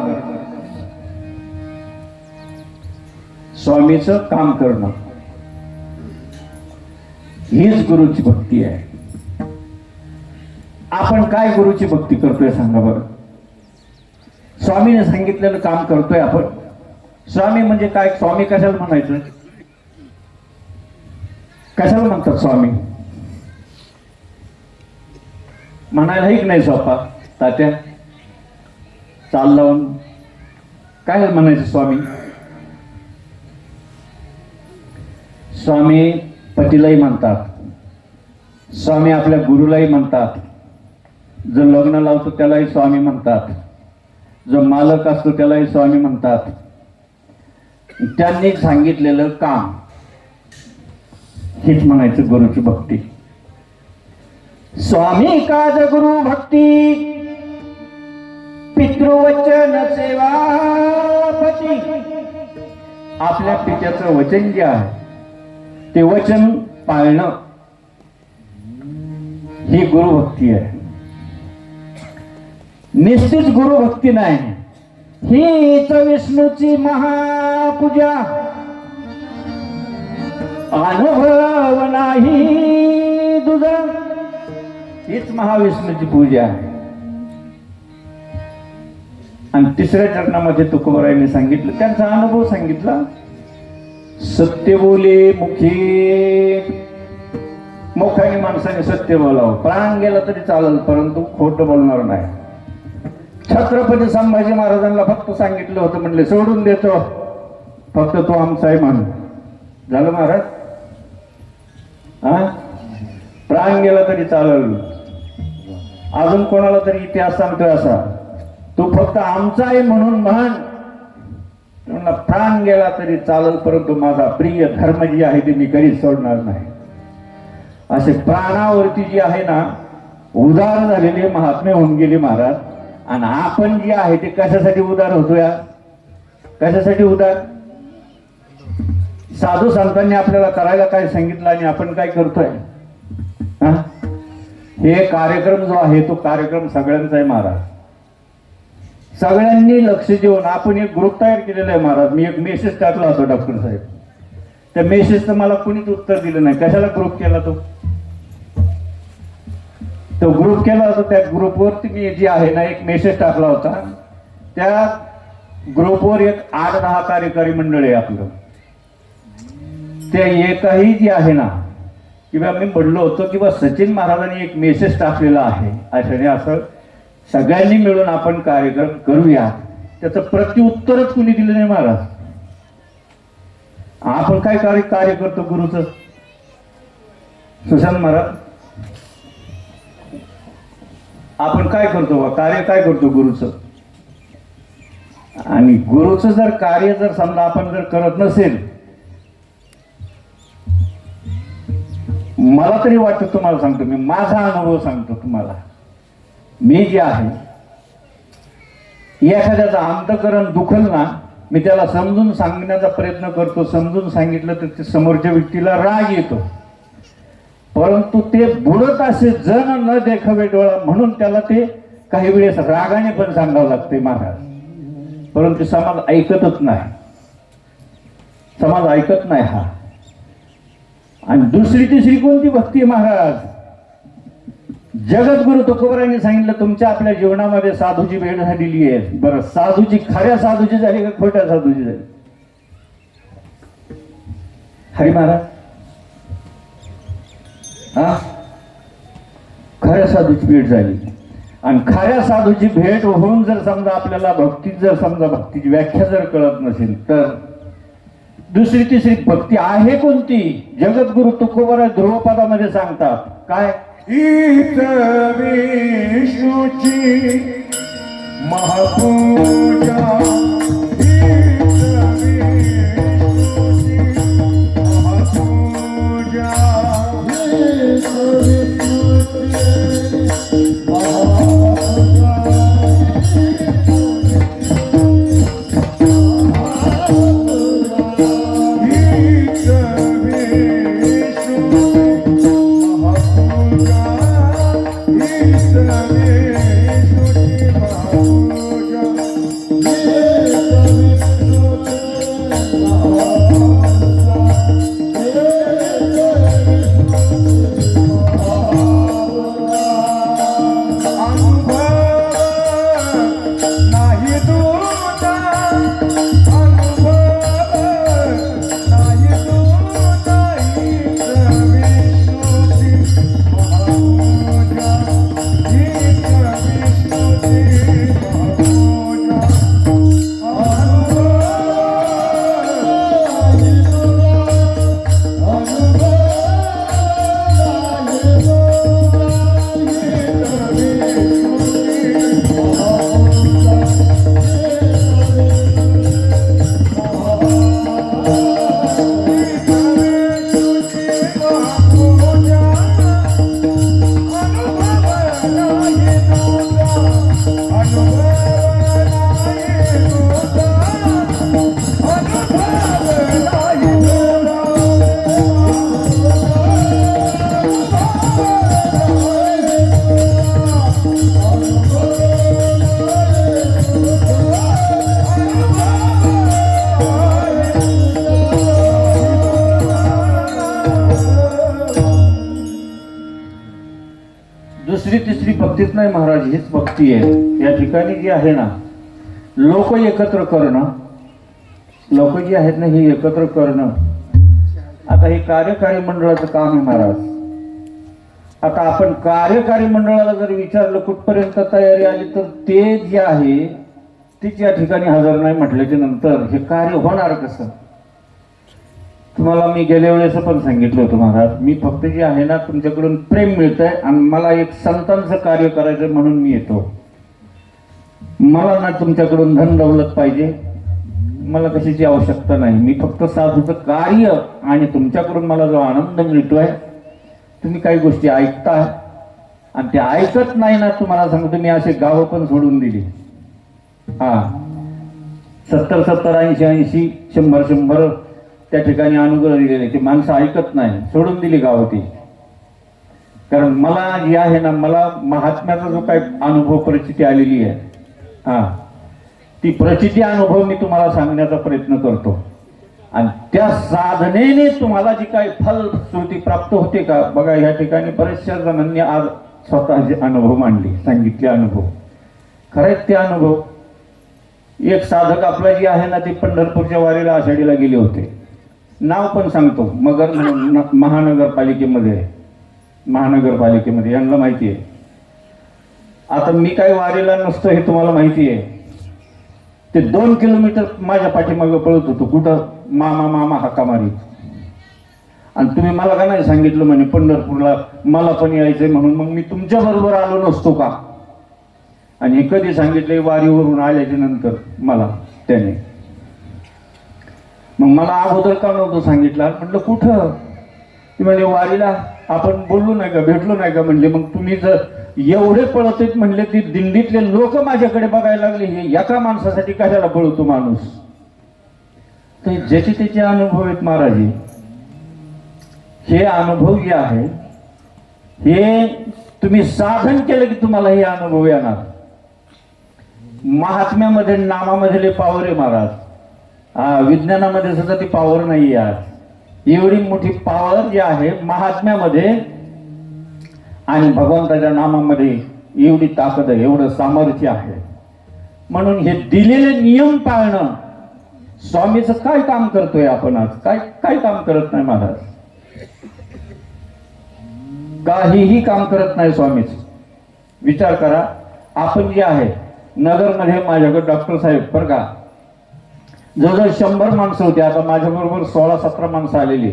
स्वामीचं काम करणं हीच गुरुची भक्ती आहे. आपण काय गुरुची भक्ती करतोय सांगा बरं. स्वामीने सांगितलेलं काम करतोय आपण. स्वामी म्हणजे काय, स्वामी कशाला म्हणायचं, कशाला म्हणतात स्वामी म्हणायला एक नाही सोपा. तात्या चाल लावून काय म्हणायचं स्वामी. स्वामी पतीलाही म्हणतात, स्वामी आपल्या गुरुलाही म्हणतात, जो लग्न लावतो त्यालाही स्वामी म्हणतात, जो मालक असतो त्यालाही स्वामी म्हणतात. त्यांनी सांगितलेलं काम हेच म्हणायचं गुरुची भक्ती. स्वामी काज गुरु भक्ती पितृवचन सेवापती. आपल्या पित्याचं वचन जे आहे ते वचन पाळणं ही गुरुभक्ती आहे. निश्चित गुरुभक्ती नाही, हीच विष्णूची महापूजा. अनुभव नाही तुझा, हीच महाविष्णूची पूजा आहे. आणि तिसऱ्या चरणामध्ये तुकोबारायांनी सांगितलं, त्यांचा अनुभव सांगितला. सत्य बोले मुखाने माणसाने सत्य बोलावं, प्राण गेला तरी चालेल परंतु खोटं बोलणार नाही. छत्रपती संभाजी महाराजांना फक्त सांगितलं होतं, म्हणले सोडून देतो, फक्त तो आमचा आहे म्हणून. झालं महाराज. प्राण गेला तरी चालेल. अजून कोणाला तरी इतिहास सांगतोय असा, तो फक्त आमचा आहे म्हणून म्हण. प्राण गेला तरी चालेल परंतु माझा प्रिय धर्म जी आहे ते मी कधीच सोडणार नाही. असे प्राणावरती जी आहे ना उदार झालेले महात्मे होऊन गेले महाराज. आणि आपण जे आहे ते कशासाठी उदार होतोय, कशासाठी उदार. साधू संतांनी आपल्याला करायला काय सांगितलं आणि आपण काय करतोय? हा? हे कार्यक्रम जो आहे तो कार्यक्रम सगळ्यांचा आहे महाराज. सगळ्यांनी लक्ष देऊन आपण एक ग्रुप तयार केलेला आहे महाराज. मी एक मेसेज टाकला होता डॉक्टर साहेब. त्या मेसेजचं मला कोणीच उत्तर दिलं नाही. कशाला ग्रुप केला तो ग्रुप केला होता. त्या ग्रुपवरती मी जी आहे ना एक मेसेज टाकला होता. त्या ग्रुपवर एक 8-10 कार्यकारी मंडळ आहे आपलं. ते एकही जी आहे ना किंवा मी म्हणलो होतो किंवा सचिन महाराजांनी एक मेसेज टाकलेला आहे अशाने असं सगळ्यांनी मिळून आपण कार्यक्रम करूया. त्याचं प्रत्युत्तरच कुणी दिलं नाही महाराज. आपण काय कार्य करतो गुरुचं? सुशांत महाराज आपण काय करतो बा? कार्य काय करतो गुरुचं? आणि गुरुचं जर कार्य जर समजा आपण जर करत नसेल, मला तरी वाटतं, तुम्हाला सांगतो मी माझा अनुभव सांगतो तुम्हाला. मी जे आहे एखाद्याचं अंतःकरण दुखल ना, मी त्याला समजून सांगण्याचा प्रयत्न करतो. समजून सांगितलं तर ते समोरच्या व्यक्तीला राग येतो, परंतु ते बुडत असे जन न देखावे डोळा म्हणून त्याला ते काही वेळेस रागाने पण सांगावं लागते महाराज. परंतु समाज ऐकतच नाही. समाज ऐकत नाही हा. आणि दुसरी तिसरी कोणती भक्ती आहे महाराज? जगद्गुरु तुकोबारायांनी सांगितलं तुमच्या आपल्या जीवनामध्ये साधूची भेट झालेली आहे. बरं, साधूची खऱ्या साधूची झाली का खोट्या साधूची झाली? हरी महाराज हा, खऱ्या साधूची भेट झाली. आणि खऱ्या साधूची भेट होऊन जर समजा आपल्याला भक्तीची व्याख्या जर कळत नसेल तर दुसरी तिसरी भक्ती आहे कोणती? जगद्गुरु तुकोबाराय ध्रुवपदामध्ये सांगतात काय? हीच विष्णूची महापूजा, हीच विष्णूची महापूजा, हीच विष्णूची महापूजा. दुसरी तिसरी भक्तीच नाही महाराज, हीच भक्ती आहे. या ठिकाणी जी आहे ना लोक एकत्र करणं, लोक जी आहेत ना हे एकत्र करणं. आता हे कार्यकारी मंडळाचं काम आहे महाराज. आता आपण कार्यकारी मंडळाला जर विचारलं कुठपर्यंत तयारी आली तर ते जे आहे तीच या ठिकाणी हजर नाही म्हटल्याच्या नंतर हे कार्य होणार कसं? तुम्हाला मी गेल्या वेळेस पण सांगितलं होतं महाराज, मी फक्त जे आहे ना तुमच्याकडून प्रेम मिळतंय आणि मला एक संतांचं कार्य करायचं म्हणून मी येतो. मला ना तुमच्याकडून धन दौलत पाहिजे, मला कशाची आवश्यकता नाही. मी फक्त साधूचं कार्य आणि तुमच्याकडून मला जो आनंद मिळतोय, तुम्ही काही गोष्टी ऐकताय आणि ते ऐकत नाही ना, तुम्हाला सांगतो मी असे गावं पण सोडून दिली. हा 70-70, 80-80, 100-100 त्या ठिकाणी अनुग्रह दिलेले, ते माणसं ऐकत नाही, सोडून दिली गावं ती. कारण मला जी आहे ना, मला महात्म्याचा जो काही अनुभव परिस्थिती आलेली आहे, ती प्रचिती अनुभव मी तुम्हाला सांगण्याचा प्रयत्न करतो. आणि त्या साधनेने तुम्हाला जी काही फलश्रुती प्राप्त होते का बघा. या ठिकाणी बऱ्याचशा जणांनी आज स्वतःचे अनुभव मांडले, सांगितले अनुभव. खरंच ते अनुभव. एक साधक आपला जी आहे ना, ते पंढरपूरच्या वारीला आषाढीला गेले होते. नाव पण सांगतो, मगर म्हणून महानगरपालिकेमध्ये यांना माहिती आहे. आता मी काही वारीला नसतो हे तुम्हाला माहिती आहे. ते 2 किलोमीटर माझ्या पाठीमागे पळत होतो. कुठं? मामा मामा हाका मारी. आणि तुम्ही मला का नाही सांगितलं म्हणे पंढरपूरला मला पण यायचंय म्हणून, मग मी तुमच्या बरोबर आलो नसतो का? आणि हे कधी सांगितले? वारीवरून आल्याच्या नंतर मला त्याने. मग मला अगोदर का नव्हतं सांगितलं? म्हटलं कुठं? ते म्हणजे वारीला आपण बोललो नाही का, भेटलो नाही का? म्हणले मग तुम्ही जर एवढे पळत आहेत म्हणले, ती दिंडीतले लोक माझ्याकडे बघायला लागले, हे एका माणसासाठी कशाला पळतो माणूस? तर ज्याचे त्याचे अनुभव आहेत महाराज. हे अनुभव जे आहे हे तुम्ही साधन केलं की तुम्हाला हे अनुभव येणार. महात्म्यामध्ये नामामध्ये पावर आहे महाराज. विज्ञानामध्ये सुद्धा ती पावर नाही आहे. एवढी मोठी पावर जी आहे महात्म्यामध्ये आणि भगवंताच्या नामामध्ये एवढी ताकद आहे, एवढं सामर्थ्य आहे. म्हणून हे दिलेले नियम पाळणं. स्वामीचं काय काम करतोय आपण आज? काय काम करत नाही महाराज. काहीही काम करत नाही स्वामीच. विचार करा. आपण जे आहे नगरमध्ये माझ्याकडे डॉक्टर साहेब बरं का, जवळजवळ 100 माणसं होती. आता माझ्याबरोबर 16-17 माणसं आलेली.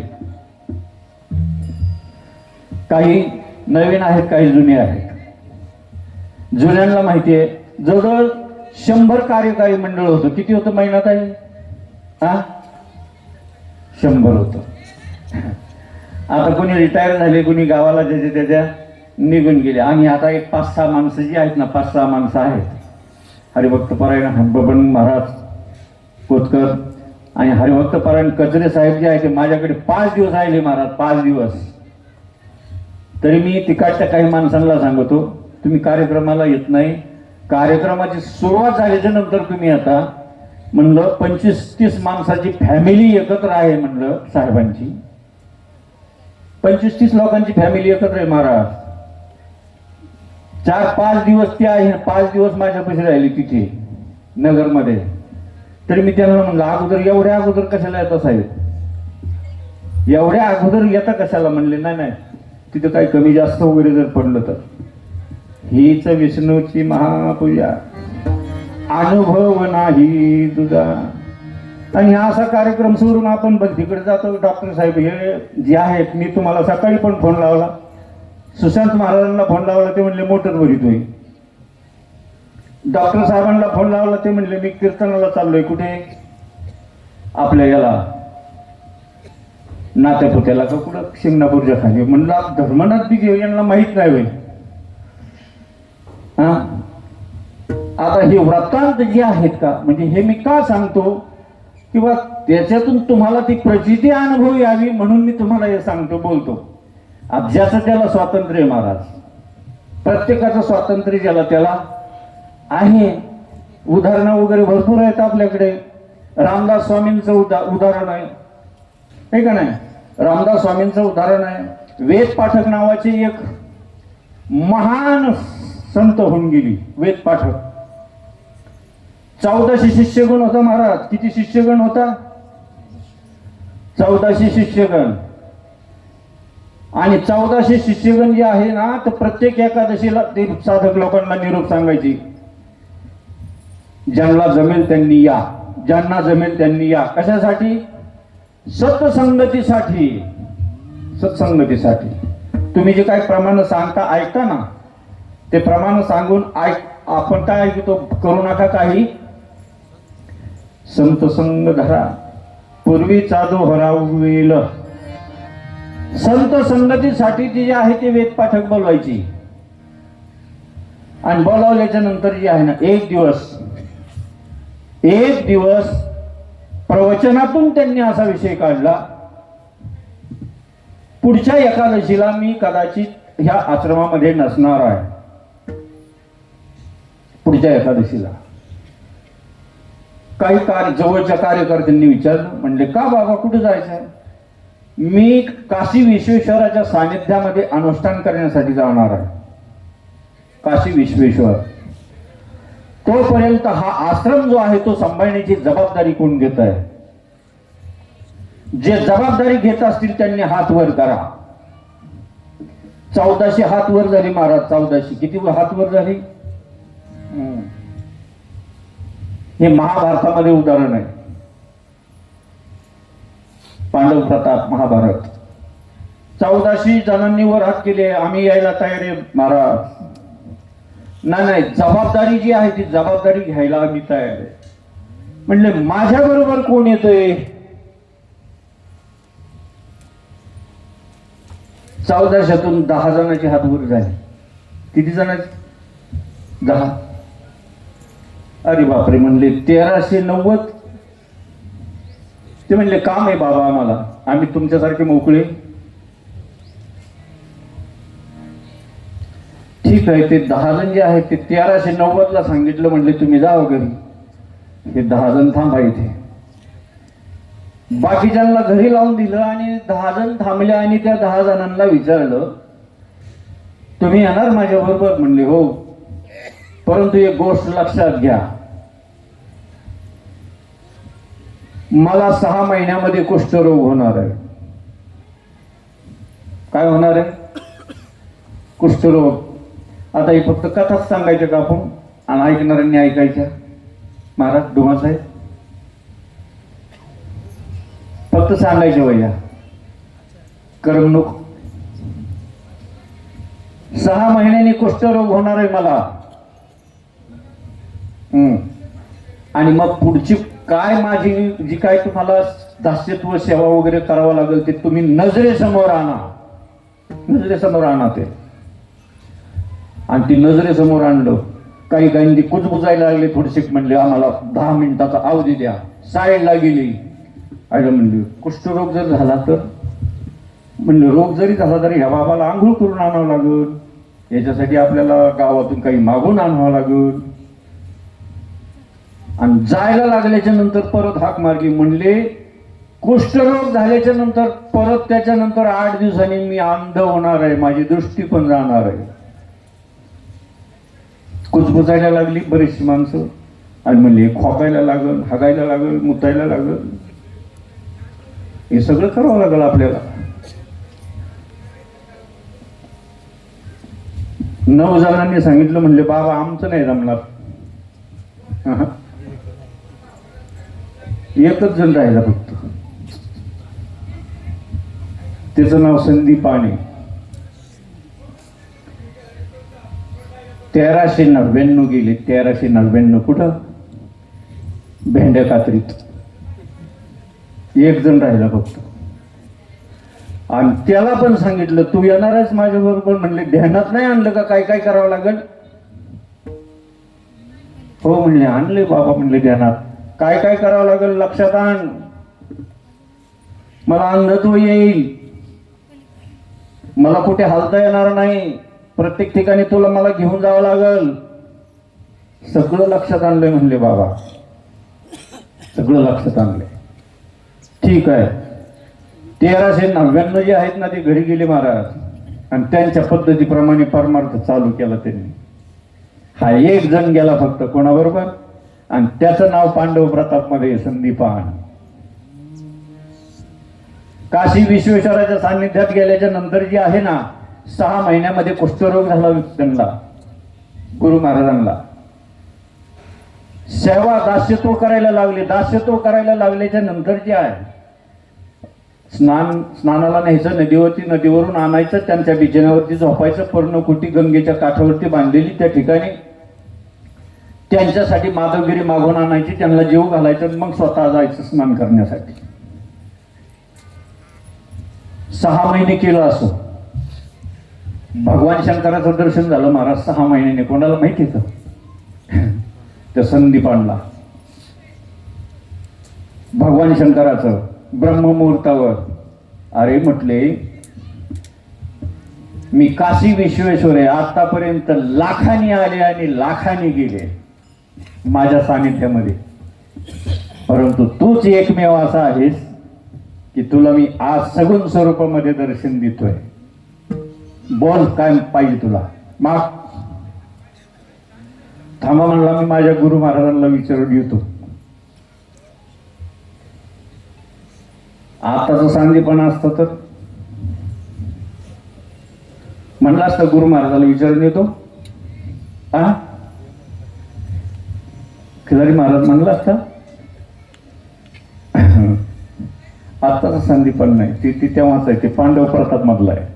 काही नवीन आहेत, काही जुने आहेत. जुन्यांना माहिती आहे जवळजवळ 100 कार्यकारी मंडळ होतं. किती होतं महिन्यात आहे? 100 होतं. आता कोणी रिटायर झाले, कोणी गावाला त्याच्या निघून गेले. आणि आता एक 5-6 माणसं जी आहेत ना, 5-6 माणसं आहेत. हरिभक्त परायण बबन महाराज कोतकर आणि हरिभक्त परायण कचरे साहेब जे आहे ते माझ्याकडे 5 दिवस राहिले महाराज. 5 दिवस. तरी मी तिकडच्या काही माणसांना सांगतो, तुम्ही कार्यक्रमाला येत नाही. कार्यक्रमाची सुरुवात झाल्याच्या नंतर तुम्ही आता म्हणलं 25-30 माणसाची फॅमिली एकत्र आहे म्हणलं साहेबांची. 25-30 लोकांची फॅमिली एकत्र आहे महाराज. 4-5 दिवस ते आहे. 5 दिवस माझ्यापाशी राहिले तिथे नगरमध्ये. तरी मी त्यांना म्हणलं अगोदर एवढ्या अगोदर कशाला येता साहेब? एवढ्या अगोदर येता कशाला? म्हणले नाही तिथं काही कमी जास्त वगैरे जर पडलं तर. हीच विष्णूची महापूजा, अनुभव नाही तुझा. आणि असा कार्यक्रम सोडून आपण तिकडे जातो. डॉक्टर साहेब हे जे आहेत, मी तुम्हाला सकाळी पण फोन लावला, सुशांत महाराजांना फोन लावला, ते म्हणले मोटर भरितोय. डॉक्टर साहेबांना फोन लावला, ते म्हणले मी कीर्तनाला चाललोय. कुठे? आपल्या याला नात्यापुत्याला का कुठं शिंगणापूरच्या खाली. म्हणलं धर्मनाथ बी यांना माहित नाही होय. आता हे वृत्तांत जे आहेत का, म्हणजे हे मी का सांगतो किंवा त्याच्यातून तुम्हाला ती प्रचिती अनुभव यावी म्हणून मी तुम्हाला हे सांगतो, बोलतो. ज्याचं त्याला स्वातंत्र्य महाराज. प्रत्येकाचं स्वातंत्र्य ज्याला त्याला आहे. उदाहरणं वगैरे भरपूर आहेत आपल्याकडे. रामदास स्वामींचं उदाहरण आहे का नाही? रामदास स्वामींचं उदाहरण आहे. वेद पाठक नावाचे एक महान संत होऊन गेली. वेद पाठक. 1400 शिष्यगण होता महाराज. किती शिष्यगण होता? 1400 शिष्यगण. आणि 1400 शिष्यगण जे आहे ना, तर प्रत्येक एकादशीला ते साधक लोकांना निरोप सांगायची, ज्यांना जमेल त्यांनी या, ज्यांना जमेल त्यांनी या. कशासाठी? सत्संगतीसाठी. सत्संगतीसाठी. तुम्ही जे काही प्रमाण सांगता ऐकता ना, ते प्रमाण सांगून आपण काय ऐकतो? करू नका काही. संत संग धरा पूर्वीचा दोहरा उगवेल. संत संगतीसाठी ती जी आहे ते वेद पाठक बोलवायची. आणि बोलावल्याच्या नंतर जी आहे ना, एक दिवस प्रवचनातून त्यांनी असा विषय काढला, पुढच्या एकादशीला मी कदाचित ह्या आश्रमामध्ये नसणार आहे. पुढच्या एकादशीला काही जवळच्या कार्यकर्त्यांनी विचारलं, म्हणले का बाबा कुठे जायचं आहे? मी काशी विश्वेश्वराच्या सानिध्यामध्ये अनुष्ठान करण्यासाठी जाणार आहे. काशी विश्वेश्वर, तोपर्यंत हा आश्रम जो आहे तो सांभाळण्याची जबाबदारी कोण घेत आहे? जे जबाबदारी घेत असतील त्यांनी हात वर करा. 1400 हात वर झाली महाराज. 1400 किती हात वर झाली? हे महाभारतामध्ये उदाहरण आहे. पांडव प्रताप महाभारत. 1400 जणांनी वर हात केले, आम्ही यायला तयार आहे महाराज. नाही, जबाबदारी जी आहे ती जबाबदारी घ्यायला आम्ही तयार आहे. म्हणले माझ्या बरोबर कोण येतोय? 1400तून 10 जणांची हात वर झाले. किती जणांची? 10. अरे बापरे, म्हणले 1390. ते म्हणले काम आहे बाबा आम्हाला, आम्ही तुमच्यासारखे मोकळे. ठीक आहे, ते 10 जण जे आहेत ते 1390ला सांगितलं, म्हणले तुम्ही जावं घरी. हे 10 जण थांबा इथे. बाकीच्यांना घरी लावून दिलं आणि 10 जण थांबले आणि त्या 10 जणांना विचारलं तुम्ही येणार माझ्या बरोबर? म्हणले हो, परंतु एक गोष्ट लक्षात घ्या, मला 6 महिन्यामध्ये कुष्ठरोग होणार आहे. काय होणार आहे? कुष्ठरोग. आता ही फक्त कथाच सांगायच्या का आपण आणि ऐकणाऱ्यांनी ऐकायच्या? महाराज डोमासाहेब फक्त सांगायचे वया करमणूक. 6 महिन्यांनी कुष्ठरोग होणार आहे मला. आणि मग पुढची काय माझी जी काय तुम्हाला दास्यत्व सेवा वगैरे करावं लागेल ते तुम्ही नजरेसमोर आणा. नजरेसमोर आणा ते. आणि ती नजरेसमोर आणलं. काही गांधी कुजबुजायला लागले थोडेसे, म्हणले आम्हाला 10 मिनिटाचा अवधी द्या. साईडला गेली. आयला म्हणले कुष्ठरोग जर झाला तर? म्हणले रोग जरी झाला तरी ह्या बाबाला आंघोळ करून आणावं लागेल, याच्यासाठी आपल्याला गावातून काही मागून आणावं लागेल. आणि जायला लागल्याच्या नंतर परत हाक मारली. म्हणले कुष्ठरोग झाल्याच्या नंतर परत त्याच्यानंतर 8 दिवसांनी मी अंध होणार आहे, माझी दृष्टी पण जाणार आहे. कुजबुजायला लागली बरीचशी माणसं. आणि म्हणले खोकायला लागल, हागायला लागल, मुतायला लागल, हे सगळं करावं लागलं आपल्याला. 9 जणांनी सांगितलं, म्हणले बाबा आमचं नाही जमणार. एकच जण राहिला फक्त. त्याचं नाव संदीपाने. 1399 गेले. 1399 कुठं? भेंड्या कात्रीत. एक जण राहिला फक्त. आणि त्याला पण सांगितलं तू येणार आहेस माझ्या बरोबर? म्हणले ध्यानात नाही आणलं का काय काय करावं लागेल? हो म्हणले आणले बाबा. म्हणले ध्यानात काय काय करावं लागेल लक्षात आण. मला अंधत्व येईल, मला कुठे हालता येणार नाही, प्रत्येक ठिकाणी तुला मला घेऊन जावं लागेल. सगळं लक्षात आणलंय म्हणले बाबा, सगळं लक्षात आणलंय. ठीक आहे. 1399 जे आहेत ना ते घरी गेले महाराज आणि त्यांच्या पद्धतीप्रमाणे परमार्थ चालू केला त्यांनी. हा एक जण गेला फक्त. कोणाबरोबर? आणि त्याचं नाव पांडव प्रताप मध्ये संदीपान. काशी विश्वेश्वराच्या सान्निध्यात गेल्याच्या नंतर जी आहे ना 6 महिन्यामध्ये कुष्ठरोग झाला त्यांना. गुरु महाराजांना सेवा दास्यत्व करायला लागले. दास्यत्व करायला लागल्याच्या नंतर जे आहे स्नानाला न्यायचं नदीवरती, नदीवरून आणायचं, त्यांच्या बिछाण्यावरती झोपायचं. पर्णकुटी गंगेच्या काठावरती बांधलेली त्या ठिकाणी त्यांच्यासाठी माधवगिरी मागून आणायची, त्यांना जीव घालायचं, मग स्वतः जायचं स्नान करण्यासाठी. 6 महिने केलं असं. भगवान शंकराचं दर्शन झालं महाराज 6 महिन्याने. कोणाला माहिती आहे का? त्या संदीपानला. भगवान शंकराचं ब्रह्ममुहूर्तावर, अरे म्हटले मी काशी विश्वेश्वर आहे, आतापर्यंत लाखांनी आले आणि लाखांनी गेले माझ्या सानिध्यामध्ये, परंतु तूच एकमेव असा आहेस की तुला मी आज सगुण स्वरूपामध्ये दर्शन देतोय. बोल काय पाहिजे तुला, माग. थांबा म्हणला, मी माझ्या गुरु महाराजांना विचारून येतो. आताचं सांगेपणा असतं तर म्हणलं असतं गुरु महाराजाला विचारून येतो. हा, खिलारी महाराज म्हणला असता. आत्ताचा संधी पण नाही, ती तेव्हाच आहे, ते पांडव प्रताप मधला आहे.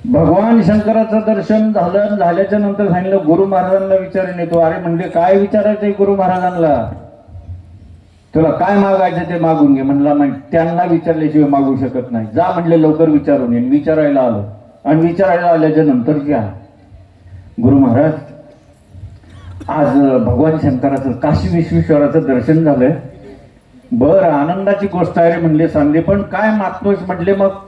भगवान शंकराचं दर्शन झाल्याच्या नंतर सांगितलं गुरु महाराजांना विचारून येतो. अरे म्हणजे काय विचारायचंय गुरु महाराजांना, तुला काय मागायचं ते मागून घे. म्हणला नाही, त्यांना विचारल्याशिवाय मागू शकत नाही. जा म्हणले लवकर विचारून येईन. विचारायला आलो आणि विचारायला आल्याच्या नंतर घ्या. गुरु महाराज, आज भगवान शंकराचं काशी विश्वेश्वराचं दर्शन झालंय. बर, आनंदाची गोष्ट आहे म्हणले. सांगले पण काय मागतोस म्हटले. मग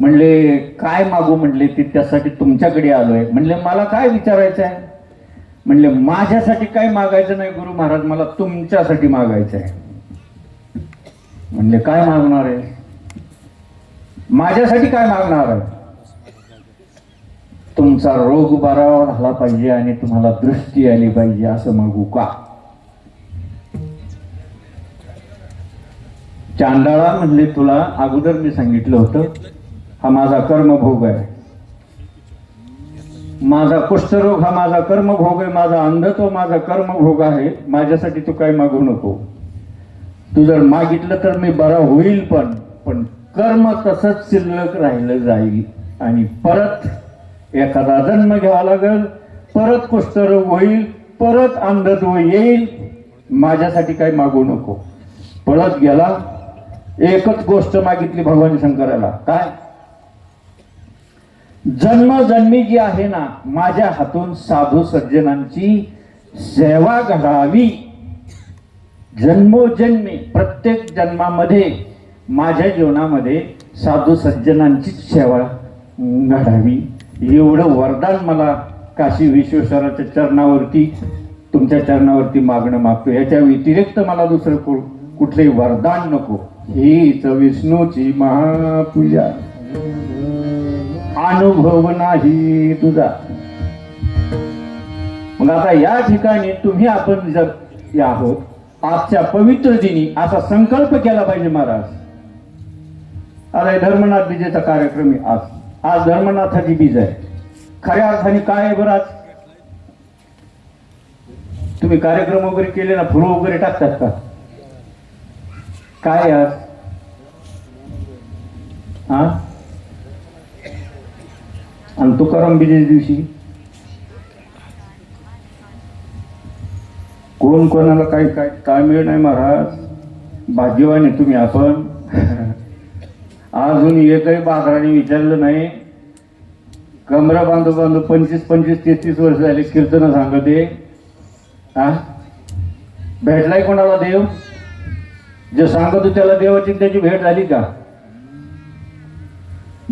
म्हणले काय मागू म्हणले, ते त्यासाठी तुमच्याकडे आलोय. म्हणले मला काय विचारायचं आहे. म्हणले माझ्यासाठी काय मागायचं नाही गुरु महाराज, मला तुमच्यासाठी मागायचं आहे. म्हणले काय मागणार आहे. माझ्यासाठी काय मागणार आहे. तुमचा रोग बरा झाला पाहिजे आणि तुम्हाला दृष्टी आली पाहिजे असं मागू का. चांडाळा म्हणले तुला अगोदर मी सांगितलं होतं, हा माझा कर्मभोग आहे. माझा कुष्ठरोग हा माझा कर्मभोग आहे. माझा अंधत्व माझा कर्मभोग आहे. माझ्यासाठी तू काही मागू नको. तू जर मागितलं तर मी बरा होईल, पण कर्म तसंच शिल्लक राहिलं जाईल आणि परत एखादा जन्म घ्यावा लागेल, परत कुष्ठरोग होईल, परत अंधत्व येईल. माझ्यासाठी काही मागू नको. पळत गेला. एकच गोष्ट मागितली भगवान शंकराला, काय. जन्मजन्मी जी आहे ना, माझ्या हातून साधू सज्जनांची सेवा घडावी. जन्मोजन्मी प्रत्येक जन्मामध्ये माझ्या जीवनामध्ये साधू सज्जनांची सेवा घडावी, एवढं वरदान मला काशी विश्वेश्वराच्या चरणावरती, तुमच्या चरणावरती मागणं मागतो. याच्या व्यतिरिक्त मला दुसरं कुठलंही वरदान नको. हीच विष्णूची महापूजा, अनुभव नाही तुझा. मग आता या ठिकाणी तुम्ही आपण जर आहोत, आजच्या पवित्र दिनी असा संकल्प केला पाहिजे महाराज. अरे धर्मनाथ बीजेचा कार्यक्रम आहे आज धर्मनाथाची बीज आहे. खऱ्या अर्थाने काय आहे बरं, आज तुम्ही कार्यक्रम वगैरे केले ना, फुलं वगैरे टाकतात का काय आज. हा, आणि तुकाराम बीजेच्या दिवशी कोण कोणाला काय काय काय मिळ नाही महाराज. भाग्यवान आहे तुम्ही. आपण अजून एकही बाकराने विचारलं नाही. कमरा बांधू बांधू 25-33 वर्ष झाले कीर्तन सांगते. हा, भेटलाय कोणाला देव. जो सांगतो त्याला देवाची त्याची भेट झाली का.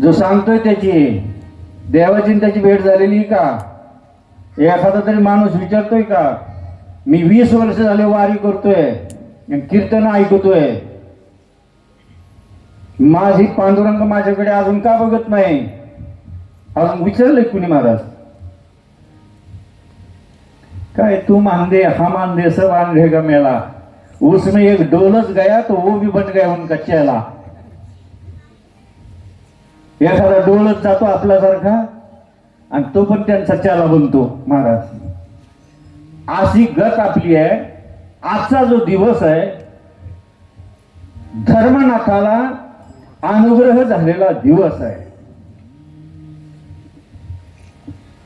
जो सांगतोय त्याची देवाची त्याची भेट झालेली का. एखादा तरी माणूस विचारतोय का, मी 20 वर्ष झाले वारी करतोय, कीर्तन ऐकतोय, माझी पांडुरंग माझ्याकडे अजून का बघत नाही. अजून विचारलंय कुणी महाराज. काय तू मानदे हम आंधे सब आंधे का मेला, उसमें एक डोलच गया तो वो भी बन गया उनका चेला. एखादा डोलच जातो आपल्यासारखा आणि तो पण त्यांचा चेला बनतो महाराज. अशी गत आपली आहे. आजचा जो दिवस आहे धर्मनाथाला अनुग्रह झालेला दिवस आहे.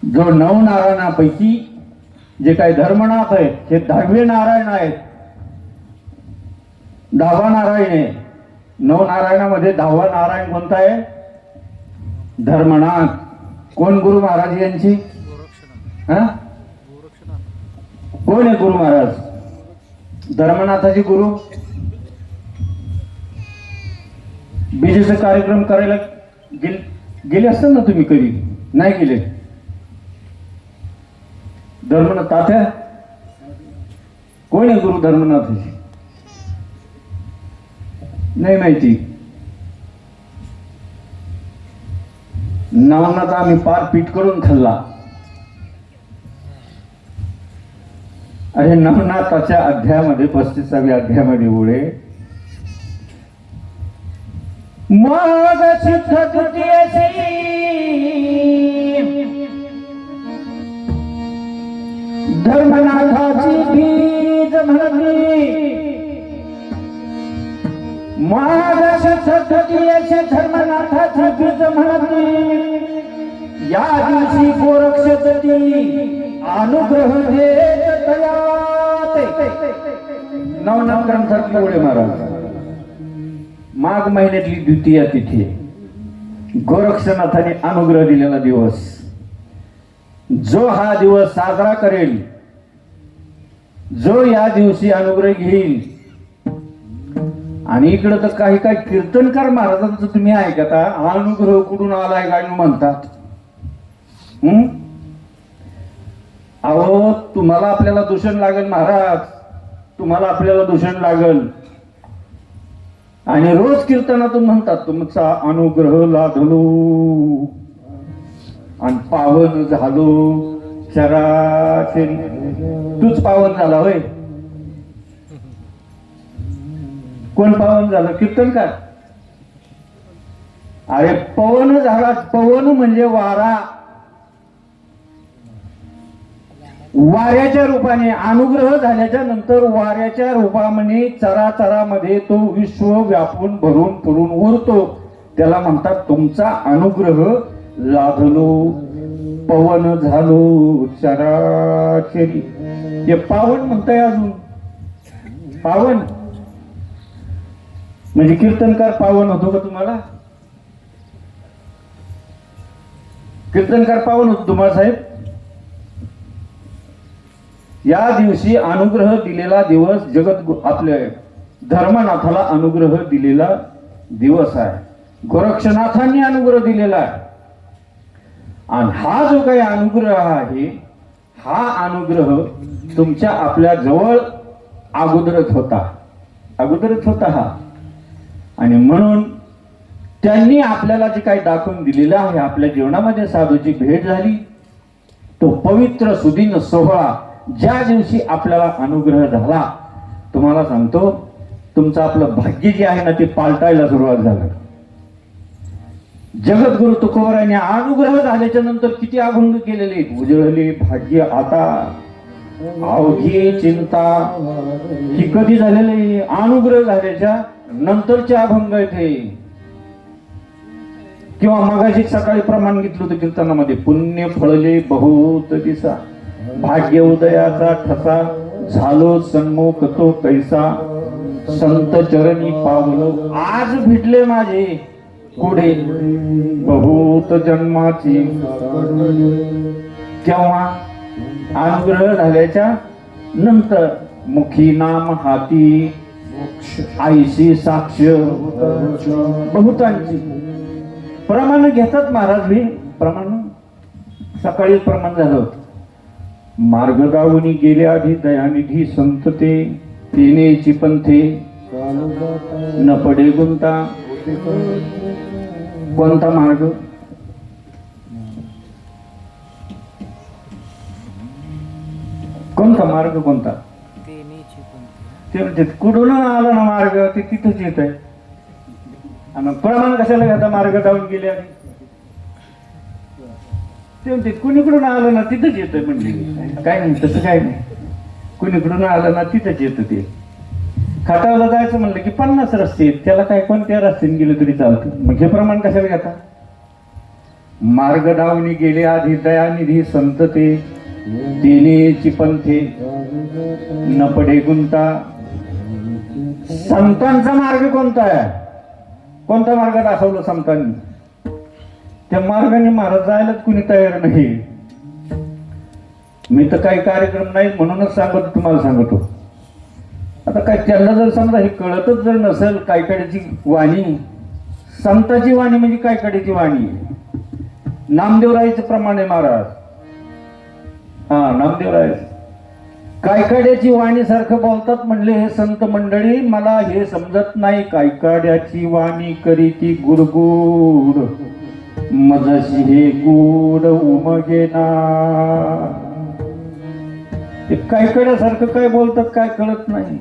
जो 9 नारायणापैकी जे काही धर्मनाथ आहेत हे 10वे नारायण आहेत. 10वा नारायण आहे. 9 नारायणामध्ये 10वा नारायण कोणता आहे. धर्मनाथ. कोण गुरु महाराज यांची. हा, कोण आहे गुरु महाराज. धर्मनाथाचे गुरु बीजेचा कार्यक्रम करायला गेले असतात ना तुम्ही, कधी नाही गेले? धर्मनाथ तात्या कोण आहे गुरु धर्मनाथाचे? नाही माहिती. नवनाथ आम्ही पार पीठ करून खाल्ला. अरे नवनाथाच्या अध्यायामध्ये 35व्या अध्यायामध्ये पुढे मग सिद्ध तृतीयसी धर्मनाथाची बीज म्हणली. मग सिद्ध तृतीयसी धर्मनाथाची बीज म्हणली. या दिवशी गोरक्षती अनुग्रह देत तयाते. नवनाथ ग्रंथातले उडे महाराज माघ महिन्यातली द्वितीय तिथी गोरक्षनाथाने अनुग्रह दिलेला दिवस. जो हा दिवस साजरा करेल, जो या दिवशी अनुग्रह घेईल. आणि इकडं तर काही काही कीर्तनकार महाराजांचं तुम्ही ऐकता, अनुग्रह कुठून आलाय काय म्हणतात. अहो तुम्हाला आपल्याला दूषण लागेल महाराज, तुम्हाला आपल्याला दूषण लागेल. आणि रोज कीर्तनातून म्हणतात तुमचा अनुग्रह लाभलो आणि पावन झालो चराचरी. तूच पावन झाला होय? कोण पावन झालं? कीर्तनकार. अरे पवन झाला. पवन म्हणजे वारा. वाऱ्याच्या रूपाने अनुग्रह झाल्याच्या नंतर वाऱ्याच्या रूपाने चराचरामध्ये तो विश्व व्यापून भरून पुरून उरतो. त्याला म्हणतात तुमचा अनुग्रह लाभलो, पवन झालो चराचरी. हे पावन म्हणताय. अजून पावन म्हणजे कीर्तनकार पावन होतो का तुम्हाला? कीर्तनकार पावन होतो तुम्हाला साहेब? या दिवशी अनुग्रह दिलेला दिवस, जगत आपल्या धर्मनाथाला अनुग्रह दिलेला दिवस आहे. गोरक्षनाथांनी अनुग्रह दिलेला आहे. आणि हा जो काही अनुग्रह आहे, हा अनुग्रह तुमच्या आपल्या जवळ अगोदरच होता हा. आणि म्हणून त्यांनी आपल्याला जे काही दाखवून दिलेलं आहे, आपल्या जीवनामध्ये साधूची भेट झाली. तो पवित्र सुदिन सोहळा ज्या दिवशी आपल्याला अनुग्रह झाला, तुम्हाला सांगतो तुमचं आपलं भाग्य जे आहे ना ते पालटायला सुरुवात झालं. जगद्गुरु तुकोबरायांनी अनुग्रह झाल्याच्या नंतर किती अभंग केलेले. उजळले भाग्य आता अवघी चिंता. ही कधी झालेले? अनुग्रह झाल्याच्या नंतरचे अभंग आहेत. किंवा मगाशी सकाळी प्रमाण घेतलं होतं कीर्तनामध्ये, पुण्य फळले बहुत दिसा, भाग्य उदयाचा ठसा, झालो सन्मुख तो कैसा, संत चरणी पावलो आज भिडले माझे पुढे बहुत जन्माची. केव्हा? अनुग्रह झाल्याच्या नंतर. मुखी नाम हाती आईशी साक्ष बहुतांची. प्रमाण घेतात महाराज. हे प्रमाण सकाळी प्रमाण झालं होतं. मार्ग गावनी गेले आधी दयानिधी संत ते, तिनेची पंथे न पडे गुंता. कोणता मार्ग? कोणता मार्ग? कोणता? ते कुठून आला ना मार्ग, ते तिथंच येत आहे. आणि प्रमाण कशाला घेता? मार्ग जाऊन गेले आधी ते म्हणते कुणीकडून आलं ना तिथंच येतं म्हणले. काय नाही, तसं काय नाही. कुणीकडून आलं ना तिथंच येतं. ते खाटावला जायचं म्हणलं की 50 रस्ते आहेत, त्याला काय कोणत्या रस्त्याने गेलं तरी चालतं. मग हे प्रमाण कशाला घेता? मार्ग दावणी गेले आधी दयानिधी संत ते, तिनेची पंथे न पडे गुंता. संतांचा मार्ग कोणता आहे? कोणता मार्ग दाखवलं संतांनी? त्या मार्गाने महाराज जायलाच कुणी तयार नाही. मी तर काही कार्यक्रम नाही म्हणूनच तुम्हाला सांगतो. आता काय त्यांना जर समजा हे कळतच जर नसेल कायकड्याची वाणी, संताची वाणी म्हणजे कायकड्याची वाणी. नामदेवरायचं प्रमाणे महाराज, हा नामदेवराय कायकड्याची वाणी सारखं बोलतात म्हणले हे संत मंडळी. मला हे समजत नाही. कायकड्याची वाणी करीती गुडगुड, मजशी हे गुड उमगेना. ते कायकड्यासारखं काय बोलतात काय कळत नाही.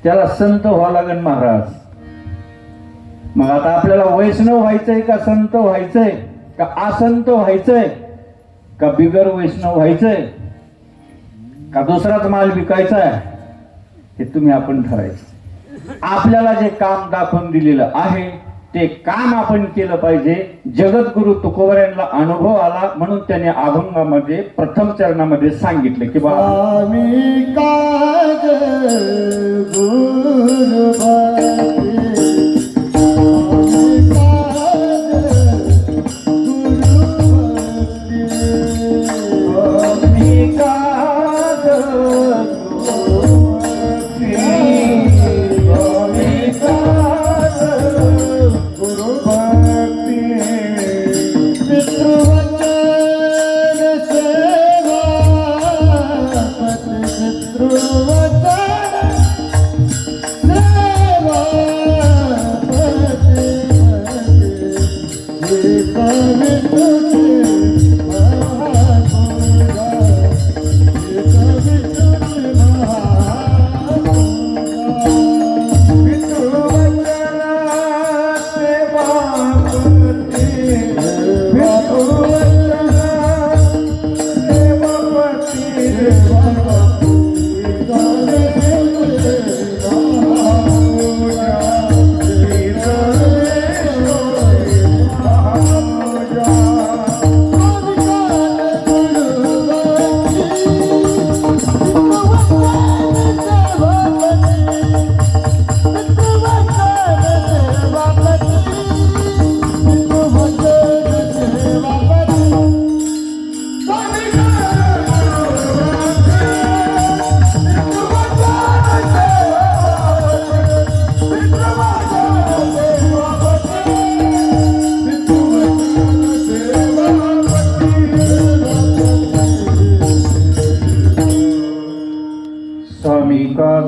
त्याला संत व्हावं लागेल महाराज. मग आता आपल्याला वैष्णव व्हायचंय का संत व्हायचंय का असंत व्हायचंय का बिगर वैष्णव व्हायचंय का दुसराच माल विकायचा आहे, हे तुम्ही आपण ठरायचं. आपल्याला जे काम दाखवून दिलेलं आहे ते काम आपण केलं पाहिजे. जगद्गुरु तुकोबरायांना अनुभव आला म्हणून त्याने अभंगामध्ये प्रथम चरणामध्ये सांगितलं की बाबा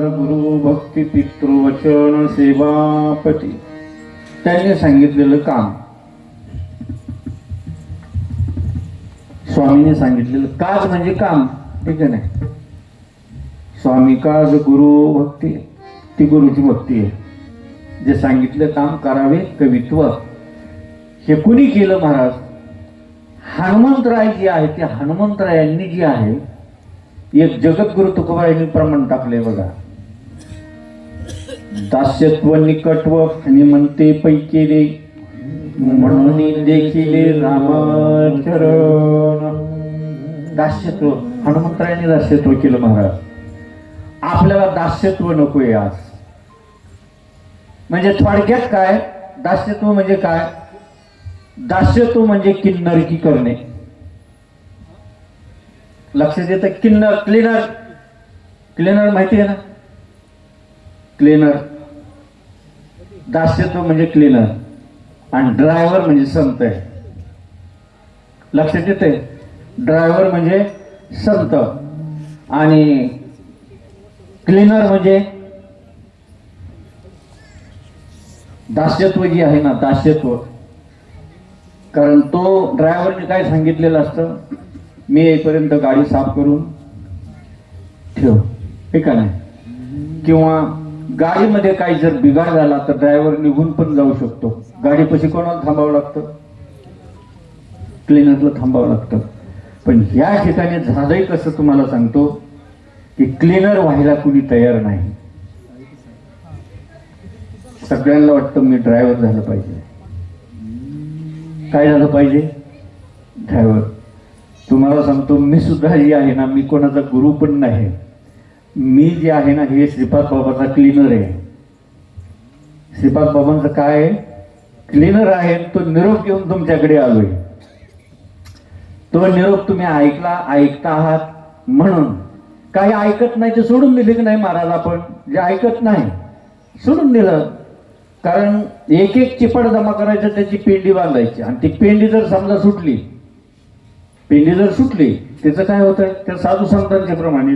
गुरु भक्ती पितृवचन सेवापती त्यांनी सांगितलेलं काम, स्वामीने सांगितलेलं काज म्हणजे काम, ठीक आहे नाही. स्वामी काज गुरु भक्ती, ती गुरुची भक्ती आहे. जे सांगितलं काम करावे कवित्व, हे कुणी केलं महाराज? हनुमंतराय जे आहे ते हनुमंतरायांनी जी आहे एक जगद्गुरु तुकोबारायांनी प्रमाण टाकले बघा. दास्यत्व निकटव आणि म्हणते पैकी रे म्हणून देखील रामचरण. दास्यत्व हनुमंतरायांनी दास्यत्व केलं महाराज. आपल्याला दास्यत्व नकोय आज. म्हणजे थोडक्यात काय दास्यत्व म्हणजे काय? दास्यत्व म्हणजे किन्नरकी करणे. लक्षात येतं? किन्नर क्लीनर, क्लीनर माहिती आहे ना? क्लीनर, दास्यत्व म्हणजे क्लीनर आणि ड्रायव्हर म्हणजे संत आहे. लक्षात येते? ड्रायव्हर म्हणजे संत आणि क्लीनर म्हणजे दास्यत्व जी आहे ना, दास्यत्व. कारण तो ड्रायव्हरने काय सांगितलेलं असतं, मी येईपर्यंत गाडी साफ करून ठेव, ठीक आहे नाही. किंवा गाडीमध्ये काही जर बिघाड झाला तर ड्रायव्हर निघून पण जाऊ शकतो. गाडीपाशी कोणाला थांबावं लागतं? क्लीनरला थांबावं लागतं. पण या ठिकाणी झालंय कसं तुम्हाला सांगतो की क्लीनर व्हायला कुणी तयार नाही. सगळ्यांना वाटतं मी ड्रायव्हर झालं पाहिजे. काय झालं पाहिजे? ड्रायव्हर. तुम्हाला सांगतो मी सुद्धा जी आहे ना, मी कोणाचा गुरु पण नाही. मी जे आहे ना हे श्रीपाद बाबाचा क्लीनर आहे. श्रीपाद बाबांचं काय आहे? क्लीनर आहे. तो निरोप घेऊन तुमच्याकडे आलोय. तो निरोप तुम्ही ऐकता आहात म्हणून काही ऐकत नाही ते सोडून दिले की नाही महाराज. आपण जे ऐकत नाही सोडून दिलं. कारण एक एक चिपड जमा करायचं, त्याची पेंडी बांधायची, आणि ती पेंडी जर समजा सुटली, पेंडी जर सुटली त्याचं काय होतं, त्या साधू संतांच्या प्रमाणे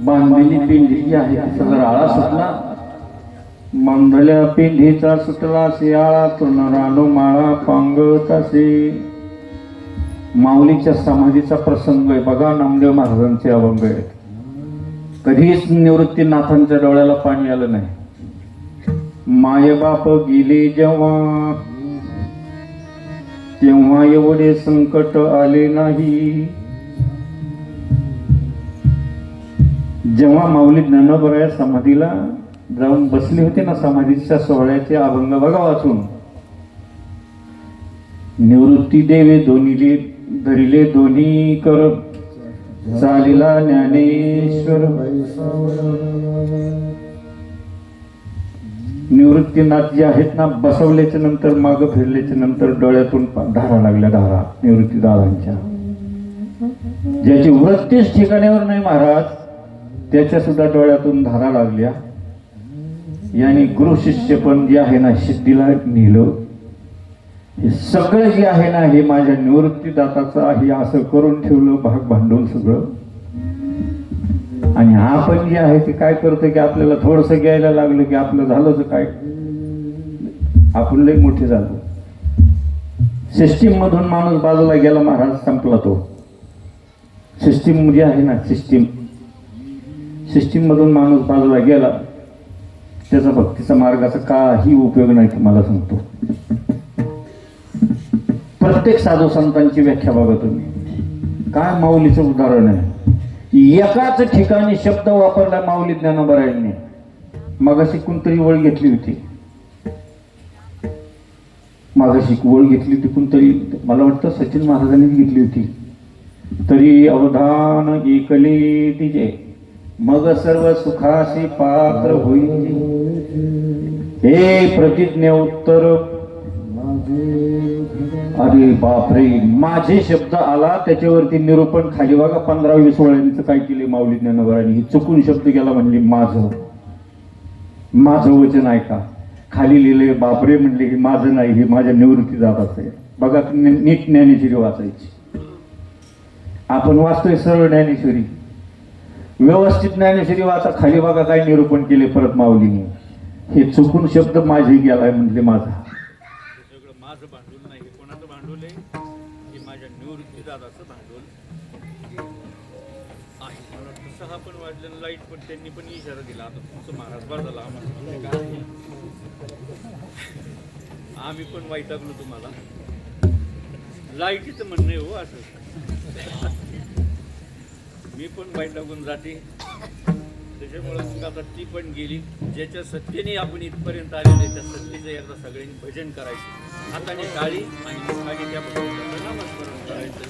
बांधलेली पेंढी जी आहे तिचा जर आळा सुटला, बांधल्या पेंढीचा सुटला शियाळा, तृणरानो माळा पांगतासे. माऊलीच्या समाधीचा प्रसंग आहे बघा. नामदेव महाराजांचे अभंग आहेत. कधीच निवृत्तीनाथांच्या डोळ्याला पाणी आलं नाही. मायबाप गेले जेव्हा, तेव्हा एवढे संकट आले नाही. जेव्हा माऊली ज्ञानोबराया समाधीला जाऊन बसले होते ना, समाधीच्या सोहळ्याचे अभंग बघा वाचून. निवृत्ती देवे दोन्हीले धरिले दोन्ही कर, चालिला ज्ञानेश्वर. निवृत्तीनाथ जे आहेत ना, बसवल्याच्या नंतर माग फिरल्याच्या नंतर डोळ्यातून धारा लागल्या, धारा निवृत्ती दादांच्या. ज्याची वृत्तीच ठिकाण्यावर नाही महाराज, त्याच्या सुद्धा डोळ्यातून धारा लागल्या. याने गुरु शिष्य पण जे आहे ना, सिद्धीला नेलं. हे सगळं जे आहे ना, हे माझ्या निवृत्तीदाताचं आहे असं करून ठेवलं, भाग भांडवल सगळं. आणि आपण जे आहे ते काय करतो की आपल्याला थोडस घ्यायला लागलं की आपलं झालं काय, आपण लई मोठे झालो. सिस्टीम मधून माणूस बाजूला गेला महाराज, संपला तो. सिस्टीम जे आहे ना, सिस्टीम मधून माणूस बाजूला गेला, त्याचा भक्तीचा मार्गाचा काही उपयोग नाही. तुम्हाला सांगतो, प्रत्येक साधू संतांची व्याख्या बघा तुम्ही. काय माऊलीचं उदाहरण आहे. एकाच ठिकाणी शब्द वापरला माऊली ज्ञानोबरायांनी. मागाशी कोणतरी वळ घेतली होती, मागाशी वळ घेतली होती कोणतरी, मला वाटतं सचिन महाराजांनीच घेतली होती. तरी अवधान ऐकले तिचे, मग सर्व सुखाशी पात्र होईल. हे प्रतिज्ञा उत्तर. अरे बापरे, माझे शब्द आला त्याच्यावरती निरूपण खाली बघा. 15-20 वळ्यांचं काय केले माऊली ज्ञानोबरायांनी. ही चुकून शब्द गेला म्हणले माझं वचन आहे का. खाली लिहिले बापरे म्हणले हे माझं नाही, हे माझ्या निवृत्ती जात आहे. बघा नीट ज्ञानेश्वरी वाचायची. आपण वाचतोय सरळ ज्ञानेश्वरी, व्यवस्थित ज्ञानेश्वरी वाचा. खाली बघा काय निरूपण केले परत माऊलीने. हे चुकून शब्द माझे गेलाय म्हणले माझा. माझं भांडवल नाही, कोणाचं भांडवल आहे, हे माझ्या निवृत्ती दादाचं भांडवल आहे. मला वाटतं 6 पण वाजलेलं लाईट, पण त्यांनी पण इशारा दिला आता तुमचं महाराज बाजाला आम्हाला काय आम्ही पण वैतागलो तुम्हाला. लाईटीचं म्हणणं आहे हो असं. मी पण वैतागून जाते, त्याच्यामुळे मग आता ती पण गेली. ज्याच्या सत्तेने आपण इथपर्यंत आलेले, त्या सत्तेचं एकदा सगळ्यांनी भजन करायचं. हाताने टाळी आणि मुखाने त्या भगवंताचं नामस्मरण करायचं.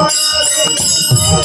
बाबा